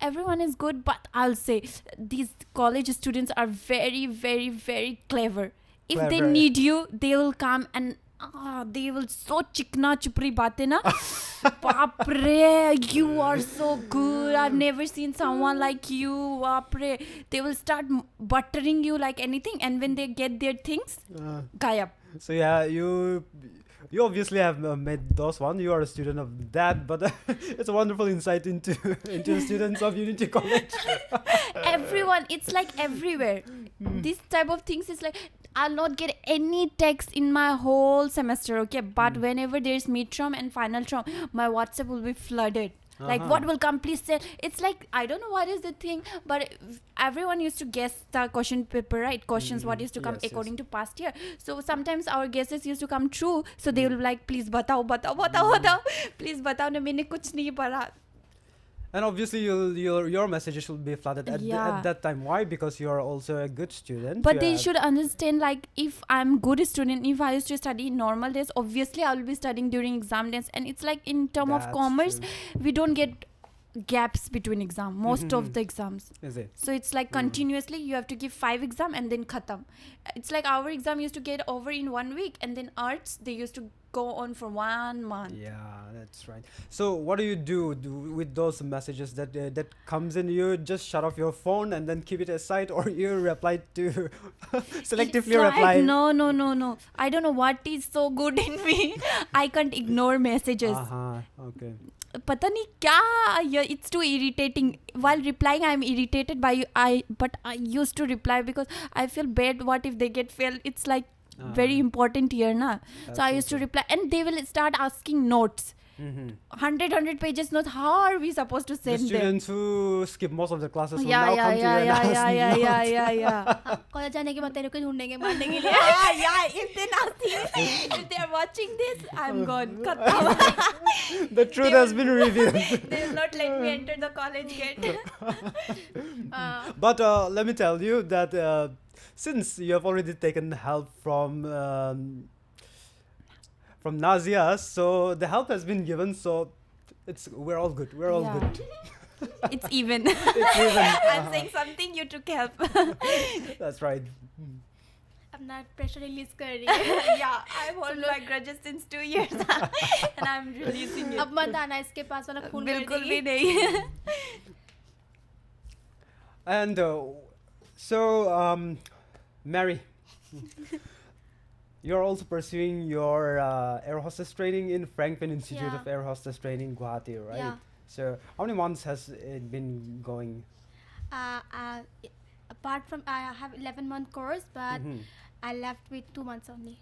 Everyone is good, but I'll say these college students are very, very, very clever. If they Clever. need you, they will come and they will so chikna chupri baate na. Baapre, you are so good. I've never seen someone like you. Baapre. They will start buttering you like anything, and when they get their things, gayab. So yeah, you obviously have met those one. You are a student of that, but it's a wonderful insight into the students of Unity College. Everyone, it's like everywhere. This type of things is like, I'll not get any text in my whole semester, okay? But whenever there's midterm and final term, my WhatsApp will be flooded. Like, what will come, please say. It's like, I don't know what is the thing, but everyone used to guess the question paper, right? Questions, what used to come Yes, according to past year. So sometimes our guesses used to come true. So they will be like, please batao. Please batao na maine kuch nahi padha. And obviously, your messages will be flooded at Yeah. at that time. Why? Because you are also a good student. But You they have- should understand, like, if I'm good student, if I used to study in normal days, obviously I will be studying during exam days. And it's like in term of That's commerce, true. we don't get gaps between exam, most of the exams. Is it? So it's like continuously you have to give 5 exam and then khatam. It's like our exam used to get over in 1 week, and then arts they used to go on for 1 month. Yeah, that's right. So what do you do with those messages that comes in? You just shut off your phone and then keep it aside, or you reply to selectively It's reply? like, no. I don't know what is so good in me. I can't ignore messages. Okay. Pata nahi kya, yeah, it's too irritating. While replying, I'm irritated by you. But I used to reply because I feel bad. What if they get failed? It's like very important here, na. So I used to reply, and they will start asking notes. 100 pages notes. How are we supposed to The send them? students who skip most of the classes will Yeah, now come to you and ask notes. yeah. College जाने के बाद तेरे को ढूंढेंगे मारने के लिए. Yeah. If they are watching this, I'm gone. Khatam. The truth has been revealed. They will not let me enter the college gate. But let me tell you that since you have already taken help from Naziya, so the help has been given, so we're all good. We're all Yeah. good. It's even. It's even. I'm saying something, you took help. That's right. अपना pressure release कर रही है. Yeah, I've held my grudges since 2 years and I'm releasing it. अब मत आना इसके पास वाला खून कर बिल्कुल देगी. भी नहीं. And so, Mary, you're also pursuing your air hostess training in Franklin Institute Yeah. of Air Hostess Training, Guwahati, right? Yeah. So, how many months has it been going? Apart from I have 11-month course, but Mhm. I left with 2 months only.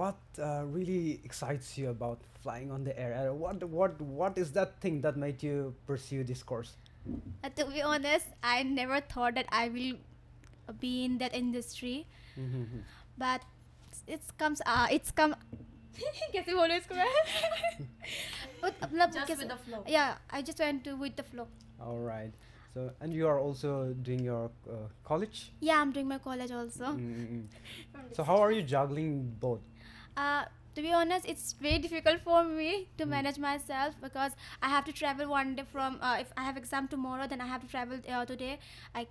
What really excites you about flying on the air? What is that thing that made you pursue this course? To be honest, I never thought that I will be in that industry, but it's come. कैसे बोलूं इसको मैं? मतलब Just कैसे- with the flow. Yeah, I just went with the flow. All right. So, and you are also doing your college? Yeah, I'm doing my college also. So, how are you juggling both? To be honest, it's very difficult for me to manage myself because I have to travel one day from. If I have exam tomorrow, then I have to travel today. I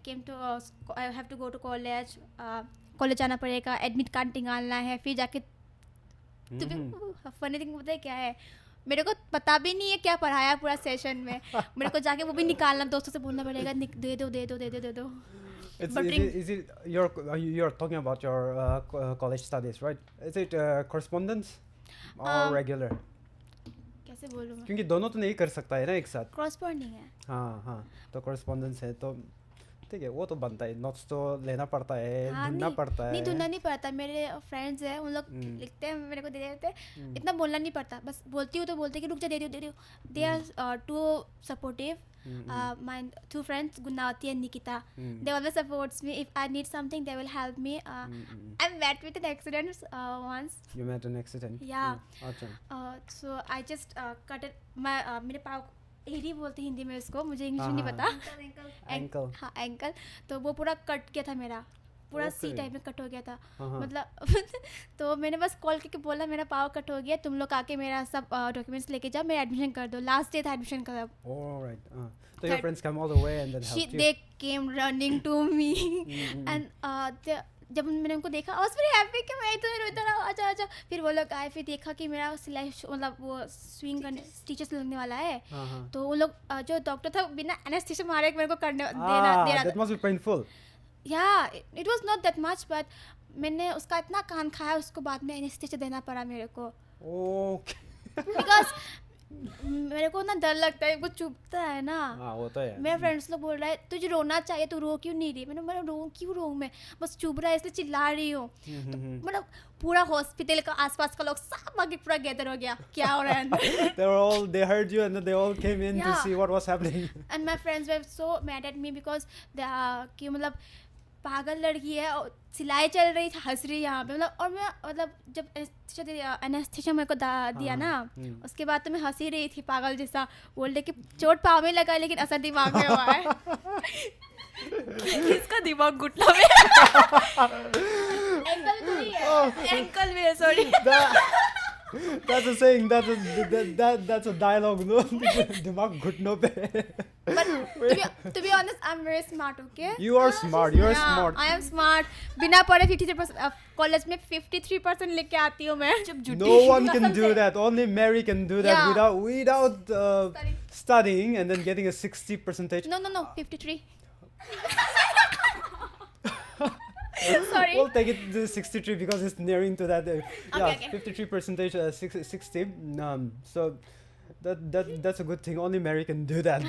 have to go to college. College जाना पड़ेगा, admit card निकालना है, फिर जाके तो funny thing पता है क्या है, मेरे को पता भी नहीं है क्या पढ़ाया पूरा सेशन में. मेरे को जाके वो भी निकालना, दोस्तों से बोलना पड़ेगा दे दो. Is it you're talking about your college studies, right? Is it correspondence or regular? कैसे बोलूँ मैं, क्योंकि दोनों तो नहीं कर सकता है ना एक साथ. कॉरस्पॉन्डिंग है. हाँ, तो correspondence है तो ठीक है, वो तो बनता है, नोट्स तो लेना पड़ता है, ढूंढना पड़ता है. नहीं ढूंढना नहीं पड़ता. मेरे फ्रेंड्स हैं, उन लोग लिखते हैं, मेरे को दे देते हैं. इतना बोलना नहीं पड़ता, बस बोलती हूँ तो बोलते हैं कि रुक जा, दे दो. They are too supportive. My 2 friends, Gunawati and Nikita, they always supports me. If I need something, they will help me. I met with an accident once. You met an accident? Yeah. अच्छा. So I just cut it. मेरे पाँव AD बोलते हिंदी में इसको, मुझे English में नहीं पता. Ankle. हाँ, एंकल. तो वो पूरा कट गया था मेरा, पूरा सी Okay. टाइप में कट हो गया था. मतलब तो मैंने बस कॉल करके बोला मेरा पाँव कट हो गया, तुम लोग आके मेरा सब डॉक्यूमेंट्स लेके जाओ, मेरा एडमिशन कर दो. लास्ट डे था एडमिशन का. All right. So your friends come all the way and then helped you. They came running to me and जब मैंने उनको देखा, I was very happy कि मैं इधर अच्छा. फिर वो लोग आए, फिर देखा कि मेरा सिलाई मतलब वो स्विंग करने स्टिचेस लगने वाला है. तो वो लोग जो डॉक्टर था बिना एनेस्थीसिया मारे मेरे को करने दे रहा That must be painful. Yeah, it was not that much, but मैंने उसका इतना कान खाया, उसको बाद में एनेस्थीसिया देना पड़ा मेरे को. Okay. Because मेरे को ना डर लगता है, वो चुभता है ना. हाँ, होता है. मेरे फ्रेंड्स लोग बोल रहा है तुझे रोना चाहिए, तू रो क्यों नहीं रही. मैंने क्यों रो, मैं बस चुभ रहा है इसलिए चिल्ला रही हूँ. तो मतलब पूरा हॉस्पिटल का आसपास का लोग सब आगे पूरा गैदर हो गया, क्या हो रहा है अंदर. They heard you and then they all came in to Yeah. see what was happening. And my friends were so mad at me because कि मतलब पागल लड़की है और सिलाई चल रही थी, हंस रही यहाँ पे. मतलब और मैं मतलब जब एनेस्थीसिया मेरे को दिया ना, उसके बाद तो मैं हंस ही रही थी पागल जैसा. बोल रहे कि चोट पाँव में लगा लेकिन असर दिमाग में हुआ है. किसका दिमाग घुटना में? एंकल में है, sorry. That's a saying. That's a dialogue. No, दिमाग घुटनों पे. But to be honest, I'm very smart, okay? You are smart. You are smart. I am smart. बिना पढ़े 53% कॉलेज में 53% लेके आती हूँ मैं. No one can do that. Only Mary can do that without studying and then getting a 60 percentage. No, 53. Sorry. We'll take it to 63 because it's nearing to that. Okay. 53 percentage, 60. So that's a good thing. Only Mary can do that.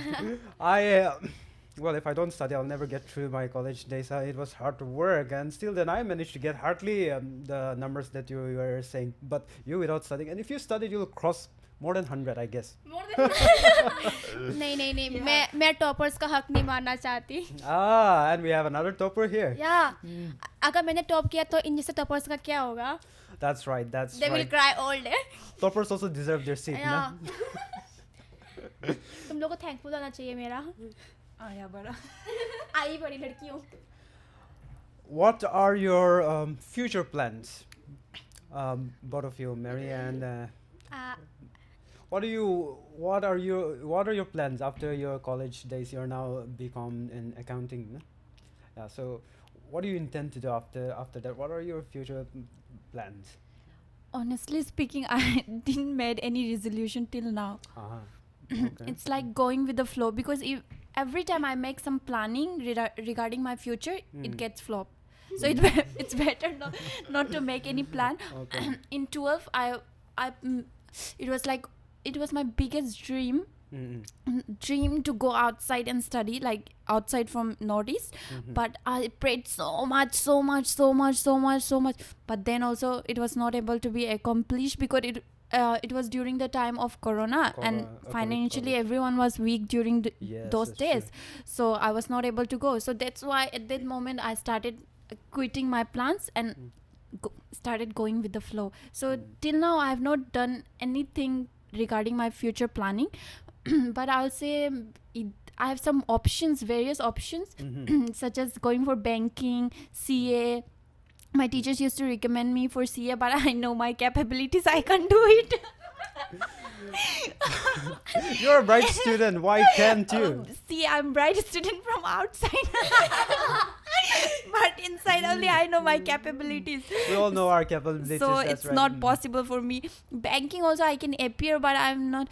Well, if I don't study, I'll never get through my college days. It was hard work, and still then I managed to get hardly the numbers that you were saying. But you without studying, and if you studied, you'll cross more than 100, I guess. नहीं मैं toppers का हक नहीं मानना चाहती. And we have another topper here. अगर मैंने top किया तो इन जैसे टॉपर्स का क्या होगा? That's right. They will cry all day. Toppers also deserve their seat, na? तुम लोगों को थैंकफुल होना चाहिए मेरा. आया बड़ा. आई बड़ी लड़की हूँ. What are your future plans? Both of you, Mary and what are your plans after your college days? You're now become in accounting, no? Yeah. So, what do you intend to do after that? What are your future plans? Honestly speaking, I didn't made any resolution till now. Okay. It's like going with the flow, because every time I make some planning regarding my future, it gets flop. So it's better not to make any plan. Okay. In 12, it was my biggest dream to go outside and study, like outside from Northeast. But I prayed so much. But then also it was not able to be accomplished because it was during the time of Corona, and financially everyone was weak during those days. True. So I was not able to go. So that's why at that moment I started quitting my plans and started going with the flow. So till now I have not done anything regarding my future planning. But I'll say I have some options, various options, such as going for banking, CA. My teachers used to recommend me for CA, but I know my capabilities, I can't do it. You're a bright student. Why can't you? See, I'm bright student from outside. But inside only I know my capabilities. We all know our capabilities. So that's it's right. not possible for me. Banking also I can appear, but I'm not.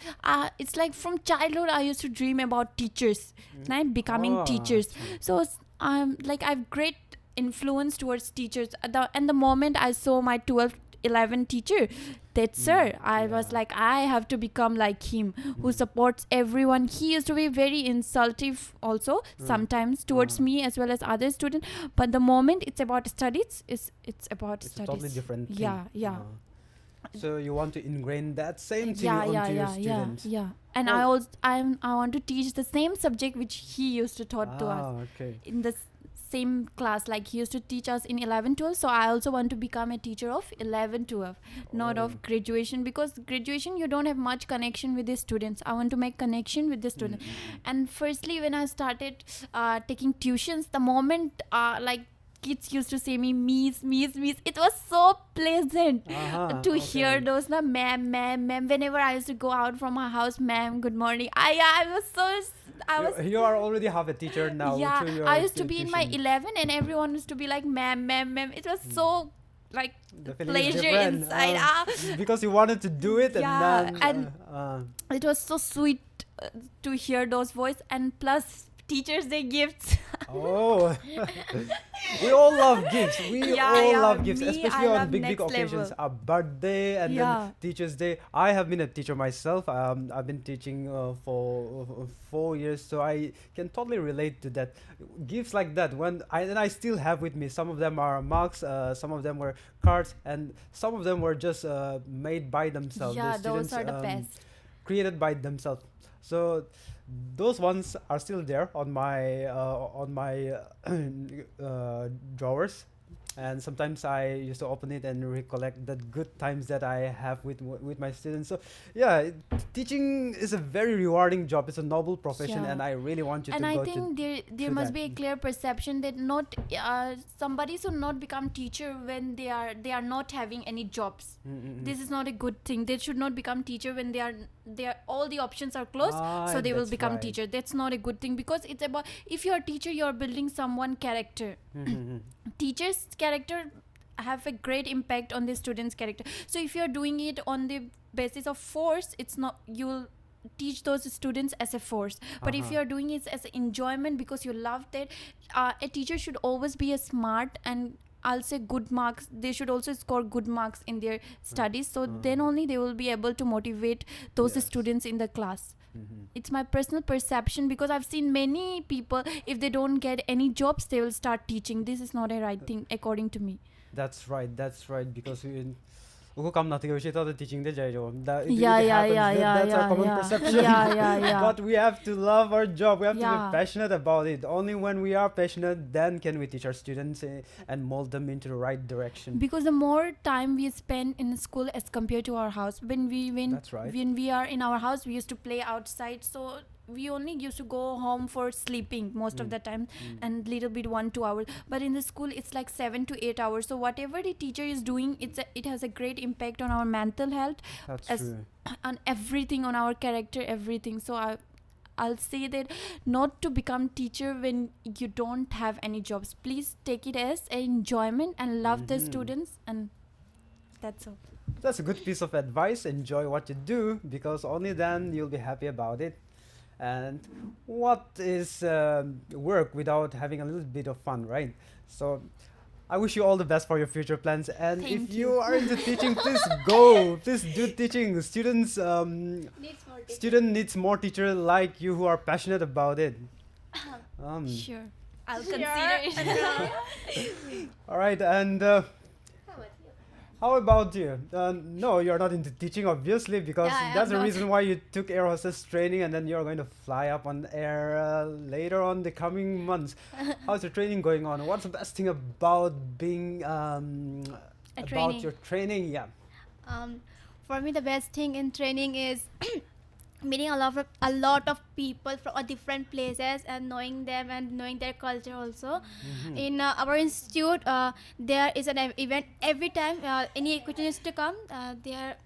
It's like from childhood I used to dream about teachers, right? Becoming teachers. So I'm like I have great influence towards teachers. And the moment I saw my 12th 11 teacher, that sir, I was like, I have to become like him, who supports everyone. He used to be very insultive also sometimes towards me as well as other students, but the moment it's about studies, it's about It's a studies. totally different thing. Yeah. So you want to ingrain that same thing onto your students. Yeah. And I want to teach the same subject which he used to taught to us Okay. in the same class. Like he used to teach us in 11 12, so I also want to become a teacher of 11 12, not of graduation, because graduation you don't have much connection with the students. I want to make connection with the students. And firstly, when I started taking tuitions, the moment like kids used to say me miss, it was so pleasant to hear those ma'am. Whenever I used to go out from my house, ma'am, good morning. You are already half a teacher now. Yeah, through your I used to be in my tuition. 11 and everyone used to be like ma'am. It was so like The feeling is pleasure different. inside. Because you wanted to do it, Yeah, and It was so sweet to hear those voices, and plus Teachers Day gifts. oh, we all love gifts. We all love gifts, me, especially I on love big next occasions. level. Our birthday and then Teachers Day. I have been a teacher myself. I've been teaching for 4 years, so I can totally relate to that. Gifts like that, I still have with me. Some of them are mugs, some of them were cards, and some of them were just made by themselves. Yeah, The those students, are the best. created by themselves. So those ones are still there on my drawers. and sometimes I used to open it and recollect the good times that I have with my students. So yeah, teaching is a very rewarding job. It's a noble profession, Yeah. and I really want you And to I go think there through must that. be a clear perception that not somebody should not become teacher when they are not having any jobs. This is not a good thing. They should not become teacher when they are all the options are closed, so they will That's become right. teacher. That's not a good thing, because it's about, if you are a teacher, you are building someone character. Teachers character have a great impact on the students character. So if you are doing it on the basis of force, it's not, you will teach those students as a force. But if you are doing it as enjoyment because you love that, a teacher should always be a smart, and I'll say good marks. They should also score good marks in their studies, so then only they will be able to motivate those Yes. students in the class. It's my personal perception, because I've seen many people, if they don't get any jobs, they will start teaching. This is not a right thing according to me. That's right. That's right. Because we. उनको काम नथी गरेपछि त teaching they जाइजो it Yeah, yeah, happens. yeah, That's our yeah, common yeah. perception. Yeah. But we have to love our job. We have to Yeah. be passionate about it. Only when we are passionate, then can we teach our students and mold them into the right direction. Because the more time we spend in school as compared to our house, when That's right. when we are in our house, we used to play outside, so we only used to go home for sleeping most of the time, and little bit 1-2 hours. But in the school, it's like 7 to 8 hours. So whatever the teacher is doing, it has a great impact on our mental health, That's as true. on everything, on our character, everything. So I'll say that not to become teacher when you don't have any jobs. Please take it as an enjoyment and love the students, and that's all. That's a good piece of advice. Enjoy what you do, because only then you'll be happy about it. And what is work without having a little bit of fun, right? So I wish you all the best for your future plans. And Thank if you. you are into teaching, please go. Please do teaching. Students, student needs more teacher like you who are passionate about it. Sure, I'll consider it. All right, and how about you? No, you're not into teaching, obviously, because Yeah, that's I'm the not. reason why you took air hostess training, and then you're going to fly up on air later on the coming months. How's your training going on? What's the best thing about being about training. your training? Yeah. For me, the best thing in training is meeting a lot of people from different places and knowing them and knowing their culture also. In our institute, there is an event every time. Any occasion is to come, there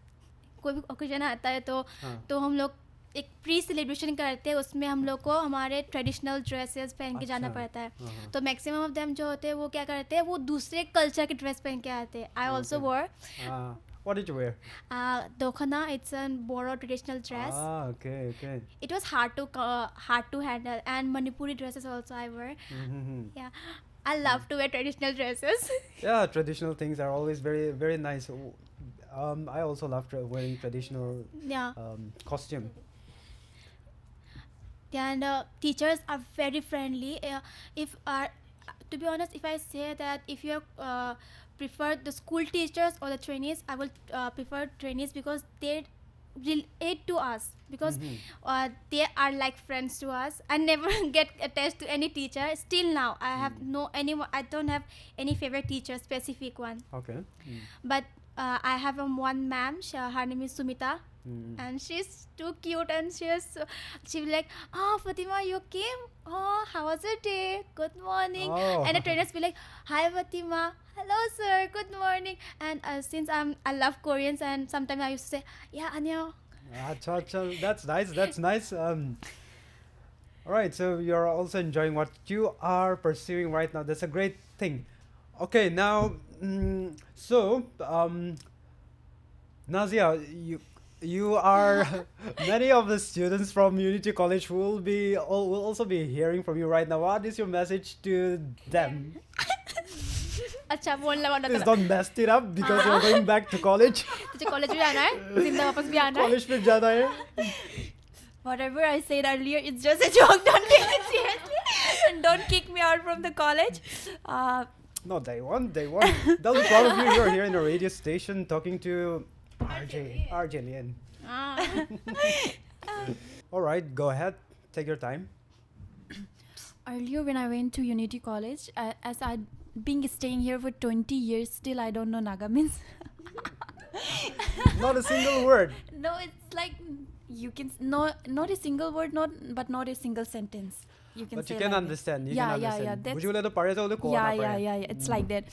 कोई भी occasion आता है तो हम लोग एक pre celebration करते हैं. उसमें हम लोग को हमारे ट्रेडिशनल ड्रेसेस पहन के जाना अच्छा. पड़ता है. तो मैक्सिमम ऑफ देम जो होते हैं वो क्या करते हैं, वो दूसरे कल्चर के ड्रेस पहन के आते हैं. I also war What did you wear? Dokhana. It's a Boro traditional dress. Okay. It was hard to handle, and Manipuri dresses also I wear. Yeah, I love to wear traditional dresses. Yeah, traditional things are always very, very nice. I also love wearing traditional Yeah, costume. and teachers are very friendly. To be honest, if I say that if you prefer the school teachers or the trainees, I will prefer trainees, because they relate to us, because they are like friends to us. I never get attached to any teacher. Still now, I don't have any favorite teacher, specific one. Okay. But I have one ma'am. Her name is Sumita, and she's too cute. And she will like, "Oh, Fatima, you came? Oh, how was your day? Good morning." Oh. And the trainers be like, "Hi, Fatima. Hello, sir. Good morning." And since I love Koreans, and sometimes I used to say, "Yeah, annyeong." Acha, that's nice. That's nice. All right. So you're also enjoying what you are pursuing right now. That's a great thing. Okay. Now, Nazia, you are many of the students from Unity College will also be hearing from you right now. What is your message to them? अच्छा बोलने वाला Please था. don't mess it up because you're going back to college. तुझे college भी जाना है, जिंदा वापस भी आना है. College में जाना है. Whatever I said earlier, it's just a joke. Don't take it seriously, and don't kick me out from the college. No, they won't. They'll be proud of you. You're here in a radio station talking to RJ Lien. All right, go ahead. Take your time. Earlier when I went to Unity College, as being staying here for 20 years, still I don't know Naga means. Not a single word. No, it's like you can not a single word, but not a single sentence. You can But say you can like that. understand. You Yeah, can yeah, understand. yeah, बुझिउले त परेछ उसले को yeah. It's like that.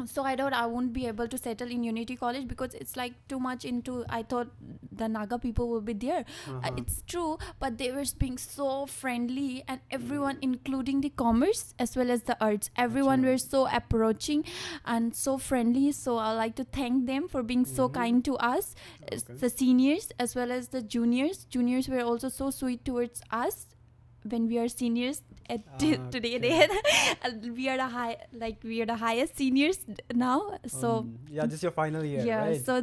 So I thought I won't be able to settle in Unity College because it's like too much into. I thought the Naga people will be there. It's true, but they were being so friendly, and everyone, including the commerce as well as the arts, everyone were so approaching and so friendly. So I like to thank them for being so kind to us, the seniors as well as the juniors. Juniors were also so sweet towards us when we are seniors. Today we are the highest seniors now, so yeah, this is your final year, yeah, right? so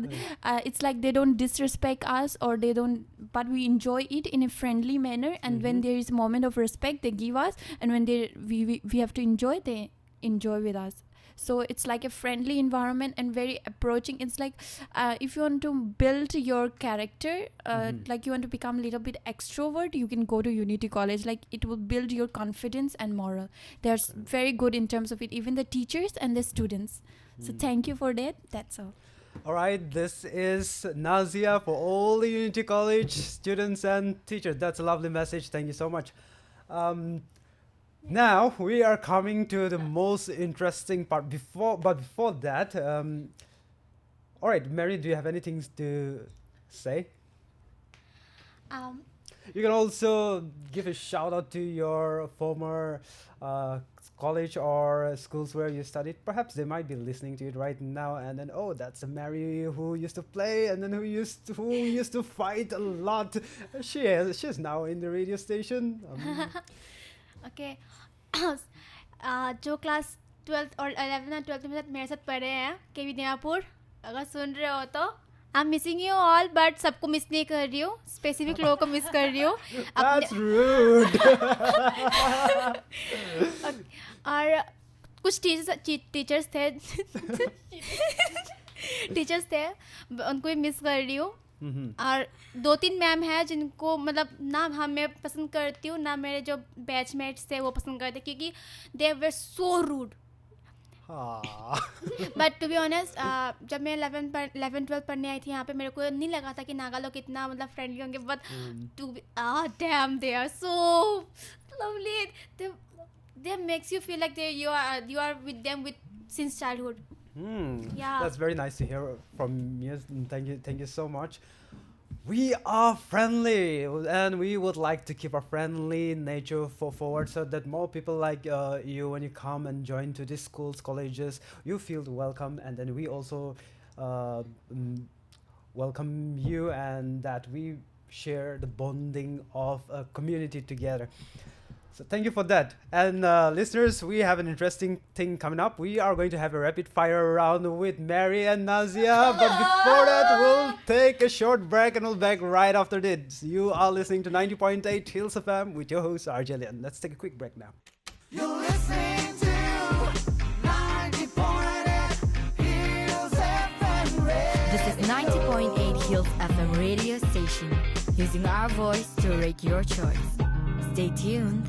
it's like they don't disrespect us, or they don't, but we enjoy it in a friendly manner, and when there is a moment of respect they give us, and when we have to enjoy, they enjoy with us. So it's like a friendly environment and very approaching. It's like if you want to build your character, like you want to become a little bit extrovert, you can go to Unity College. Like it will build your confidence and moral. They're very good in terms of it, even the teachers and the students. So thank you for that. That's all. All right, this is Naziya for all the Unity College students and teachers. That's a lovely message. Thank you so much. Now we are coming to the most interesting part. Before that, all right, Mary, do you have anything to say? You can also give a shout out to your former college or schools where you studied. Perhaps they might be listening to it right now, and then, oh, that's a Mary who used to play, and then who used to fight a lot. She's now in the radio station. Okay. जो class 12th और 11th और 12th में साथ मेरे साथ पढ़े हैं केवी दीमापुर, अगर सुन रहे हो तो I am missing you all, but सबको मिस नहीं कर रही हूँ, स्पेसिफिक लोगों को मिस कर रही हूँ. That's rude. और कुछ टीचर्स थे उनको भी मिस कर रही हूँ. और 2-3 मैम है जिनको मतलब ना हमें पसंद करती हूँ, ना मेरे जो बैचमेट्स थे वो पसंद करते, क्योंकि they were so rude. But to be honest, जब मैं 11th-12th पढ़ने आई थी यहाँ पे, मेरे को नहीं लगा था कि नागा लोग इतना मतलब फ्रेंडली होंगे. But too damn, they are so lovely. They makes you feel like you are with them since childhood. Yeah, That's very nice to hear from you. Thank you so much. We are friendly, and we would like to keep our friendly nature forward, so that more people like you, when you come and join to these schools, colleges, you feel welcome, and then we also welcome you, and that we share the bonding of a community together. So thank you for that. And listeners, we have an interesting thing coming up. We are going to have a rapid fire round with Mary and Naziya. But before that, we'll take a short break and we'll be back right after this. You are listening to 90.8 Hills FM with your host, RJ Lien. Let's take a quick break now. You're listening to 90.8 Hills FM Radio. This is 90.8 Hills FM radio station, using our voice to rate your choice. Stay tuned.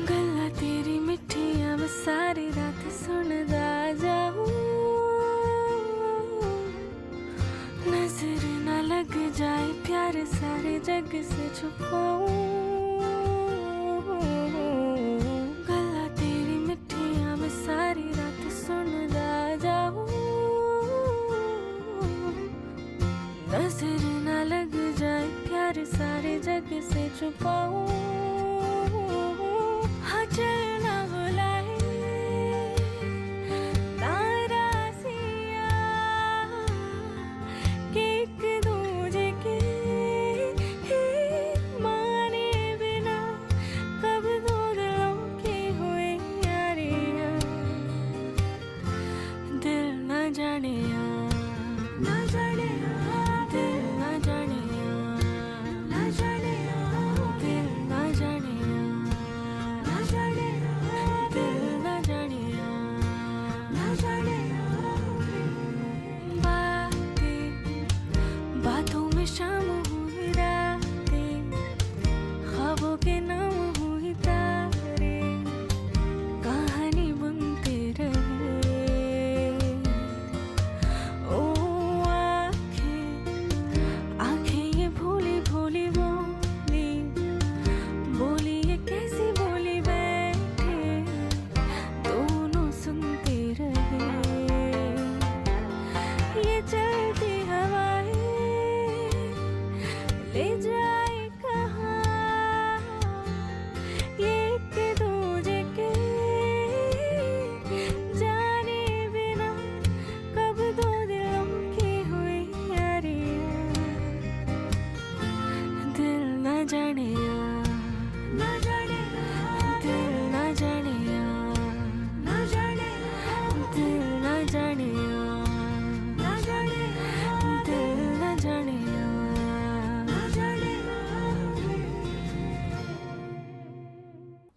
गल्ला तेरी मिठियां मैं सारी रात सुनदा जाऊं, नजर ना लग जाए प्यार सारे जग से छुपाऊं. गल्ला तेरी मिठियां मैं सारी रात सुनदा जाऊं,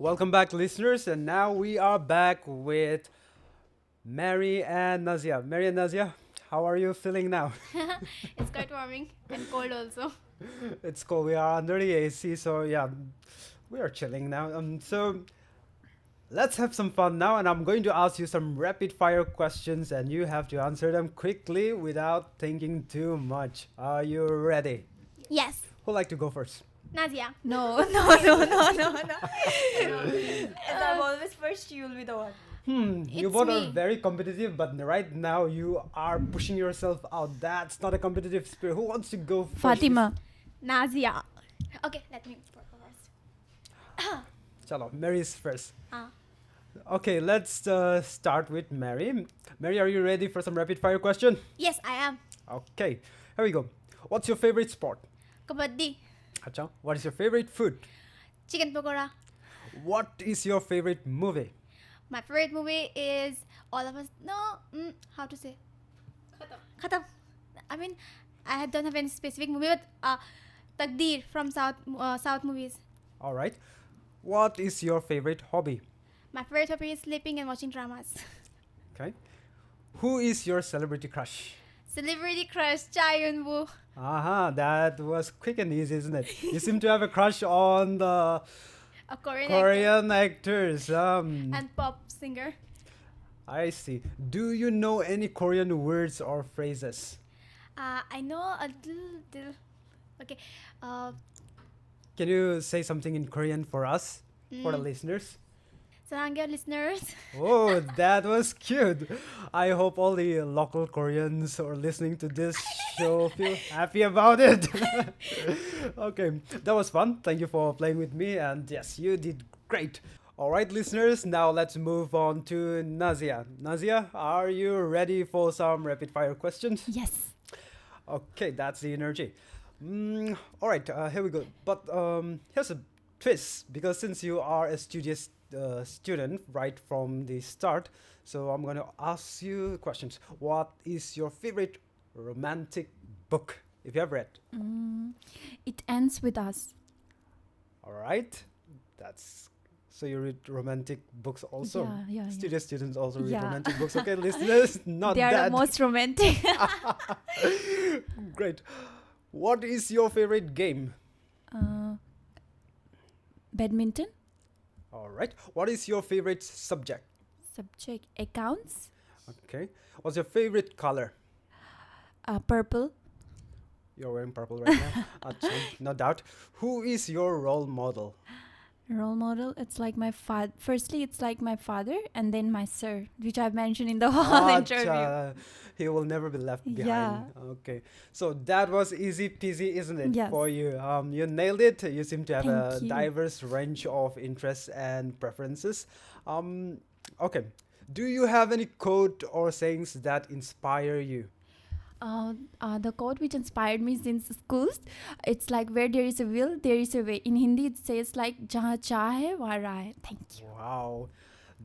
Welcome back, listeners, and now we are back with Mary and Nazia. Mary and Nazia, how are you feeling now? It's quite warming and cold also. It's cold. We are under the AC, so yeah, we are chilling now. So let's have some fun now, and I'm going to ask you some rapid fire questions, and you have to answer them quickly without thinking too much. Are you ready? Yes. Who'd like to go first? Naziya. No. As I'm always first, you will be the one. You It's both are me. very competitive, but right now you are pushing yourself out. That's not a competitive spirit. Who wants to go first? Fatima. Naziya. Okay, let me first. Chalo, Mary's first. Ah. Okay, let's start with Mary. Mary, are you ready for some rapid fire question? Yes, I am. Okay, here we go. What's your favorite sport? Kabaddi. Acha. What is your favorite food? Chicken pakora. What is your favorite movie? My favorite movie is All of Us. No, how to say? Khatam. I mean, I don't have any specific movie, but Takdeer from South movies. All right. What is your favorite hobby? My favorite hobby is sleeping and watching dramas. Okay. Who is your celebrity crush? Celebrity crush Cha Yun-woo. Aha, that was quick and easy, isn't it? You seem to have a crush on the A Korean, Korean actors. actor and pop singer. I see. Do you know any Korean words or phrases? I know a little. Okay. Can you say something in Korean for us, for the listeners? Sarangyo listeners. Oh, that was cute. I hope all the local Koreans who are listening to this show feel happy about it. Okay, that was fun. Thank you for playing with me. And yes, you did great. All right, listeners, now let's move on to Nazia. Nazia, are you ready for some rapid fire questions? Yes. Okay, that's the energy. All right, here we go. But here's a twist, because since you are a studious student right from the start, so I'm going to ask you questions. What is your favorite romantic book, if you have read? It ends with us. All right, that's so you read romantic books also. Yeah. Studious students also read Yeah. romantic books. Okay, listeners, not They are that the most romantic. great. What is your favorite game? Badminton. All right. What is your favorite subject? Subject accounts. Okay. What's your favorite color? Purple. You're wearing purple right now. Achha, no doubt. Who is your role model? Role model. It's like my father. Firstly, it's like my father, and then my sir, which I've mentioned in the whole interview. Achha, he will never be left behind. Yeah. Okay. So that was easy peasy, isn't it, Yes. for you? You nailed it. You seem to have a Thank you. diverse range of interests and preferences. Okay. Do you have any quote or sayings that inspire you? The quote which inspired me since schools, it's like where there is a will, there is a way. In Hindi, it says like "Jahan chahe wahan raah." Thank you. Wow,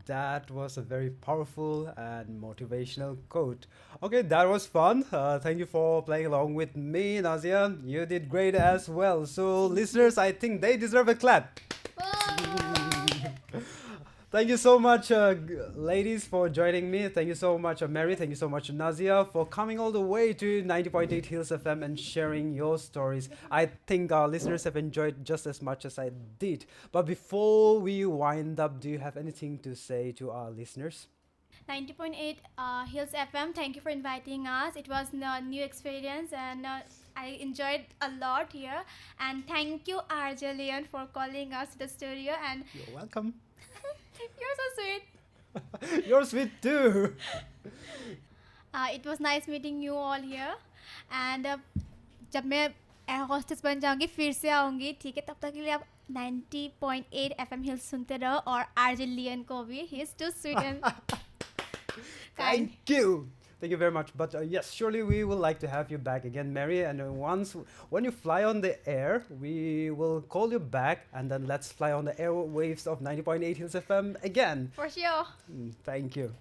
that was a very powerful and motivational quote. Okay, that was fun. Thank you for playing along with me, Nazia. You did great as well. So, listeners, I think they deserve a clap. Thank you so much, ladies, for joining me. Thank you so much, Mary. Thank you so much, Nazia, for coming all the way to 90.8 Hills FM and sharing your stories. I think our listeners have enjoyed just as much as I did. But before we wind up, do you have anything to say to our listeners? 90.8 Hills FM. Thank you for inviting us. It was a new experience and I enjoyed a lot here. And thank you, RJ Lien, for calling us to the studio. And You're welcome. you're so sweet. You're sweet too. It was nice meeting you all here. And जब मैं air hostess बन जाऊंगी फिर से आऊंगी, ठीक है? तब तक के लिए आप 90.8 FM हिल्स सुनते रहो और RJ Lien को भी. He is too sweet and kind. Thank you. Thank you very much. But yes, surely we will like to have you back again, Mary. And when you fly on the air, we will call you back, and then let's fly on the airwaves of 90.8 Hills FM again. For sure. Thank you.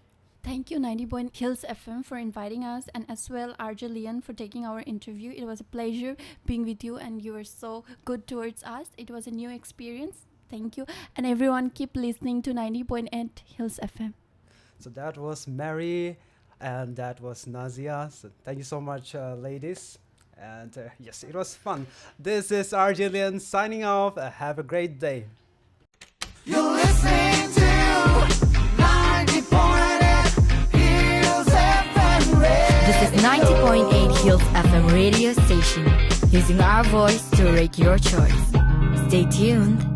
Thank you, 90 Hills FM, for inviting us, and as well RJ Lien for taking our interview. It was a pleasure being with you, and you were so good towards us. It was a new experience. Thank you. And everyone keep listening to 90.8 Hills FM. So that was Mary and that was Naziya. So thank you so much, ladies. And yes, it was fun. This is RJ Lien signing off. Have a great day. You're listening to 90.8 Hills FM Radio. This is 90.8 Hills FM radio station, using our voice to rate your choice. Stay tuned.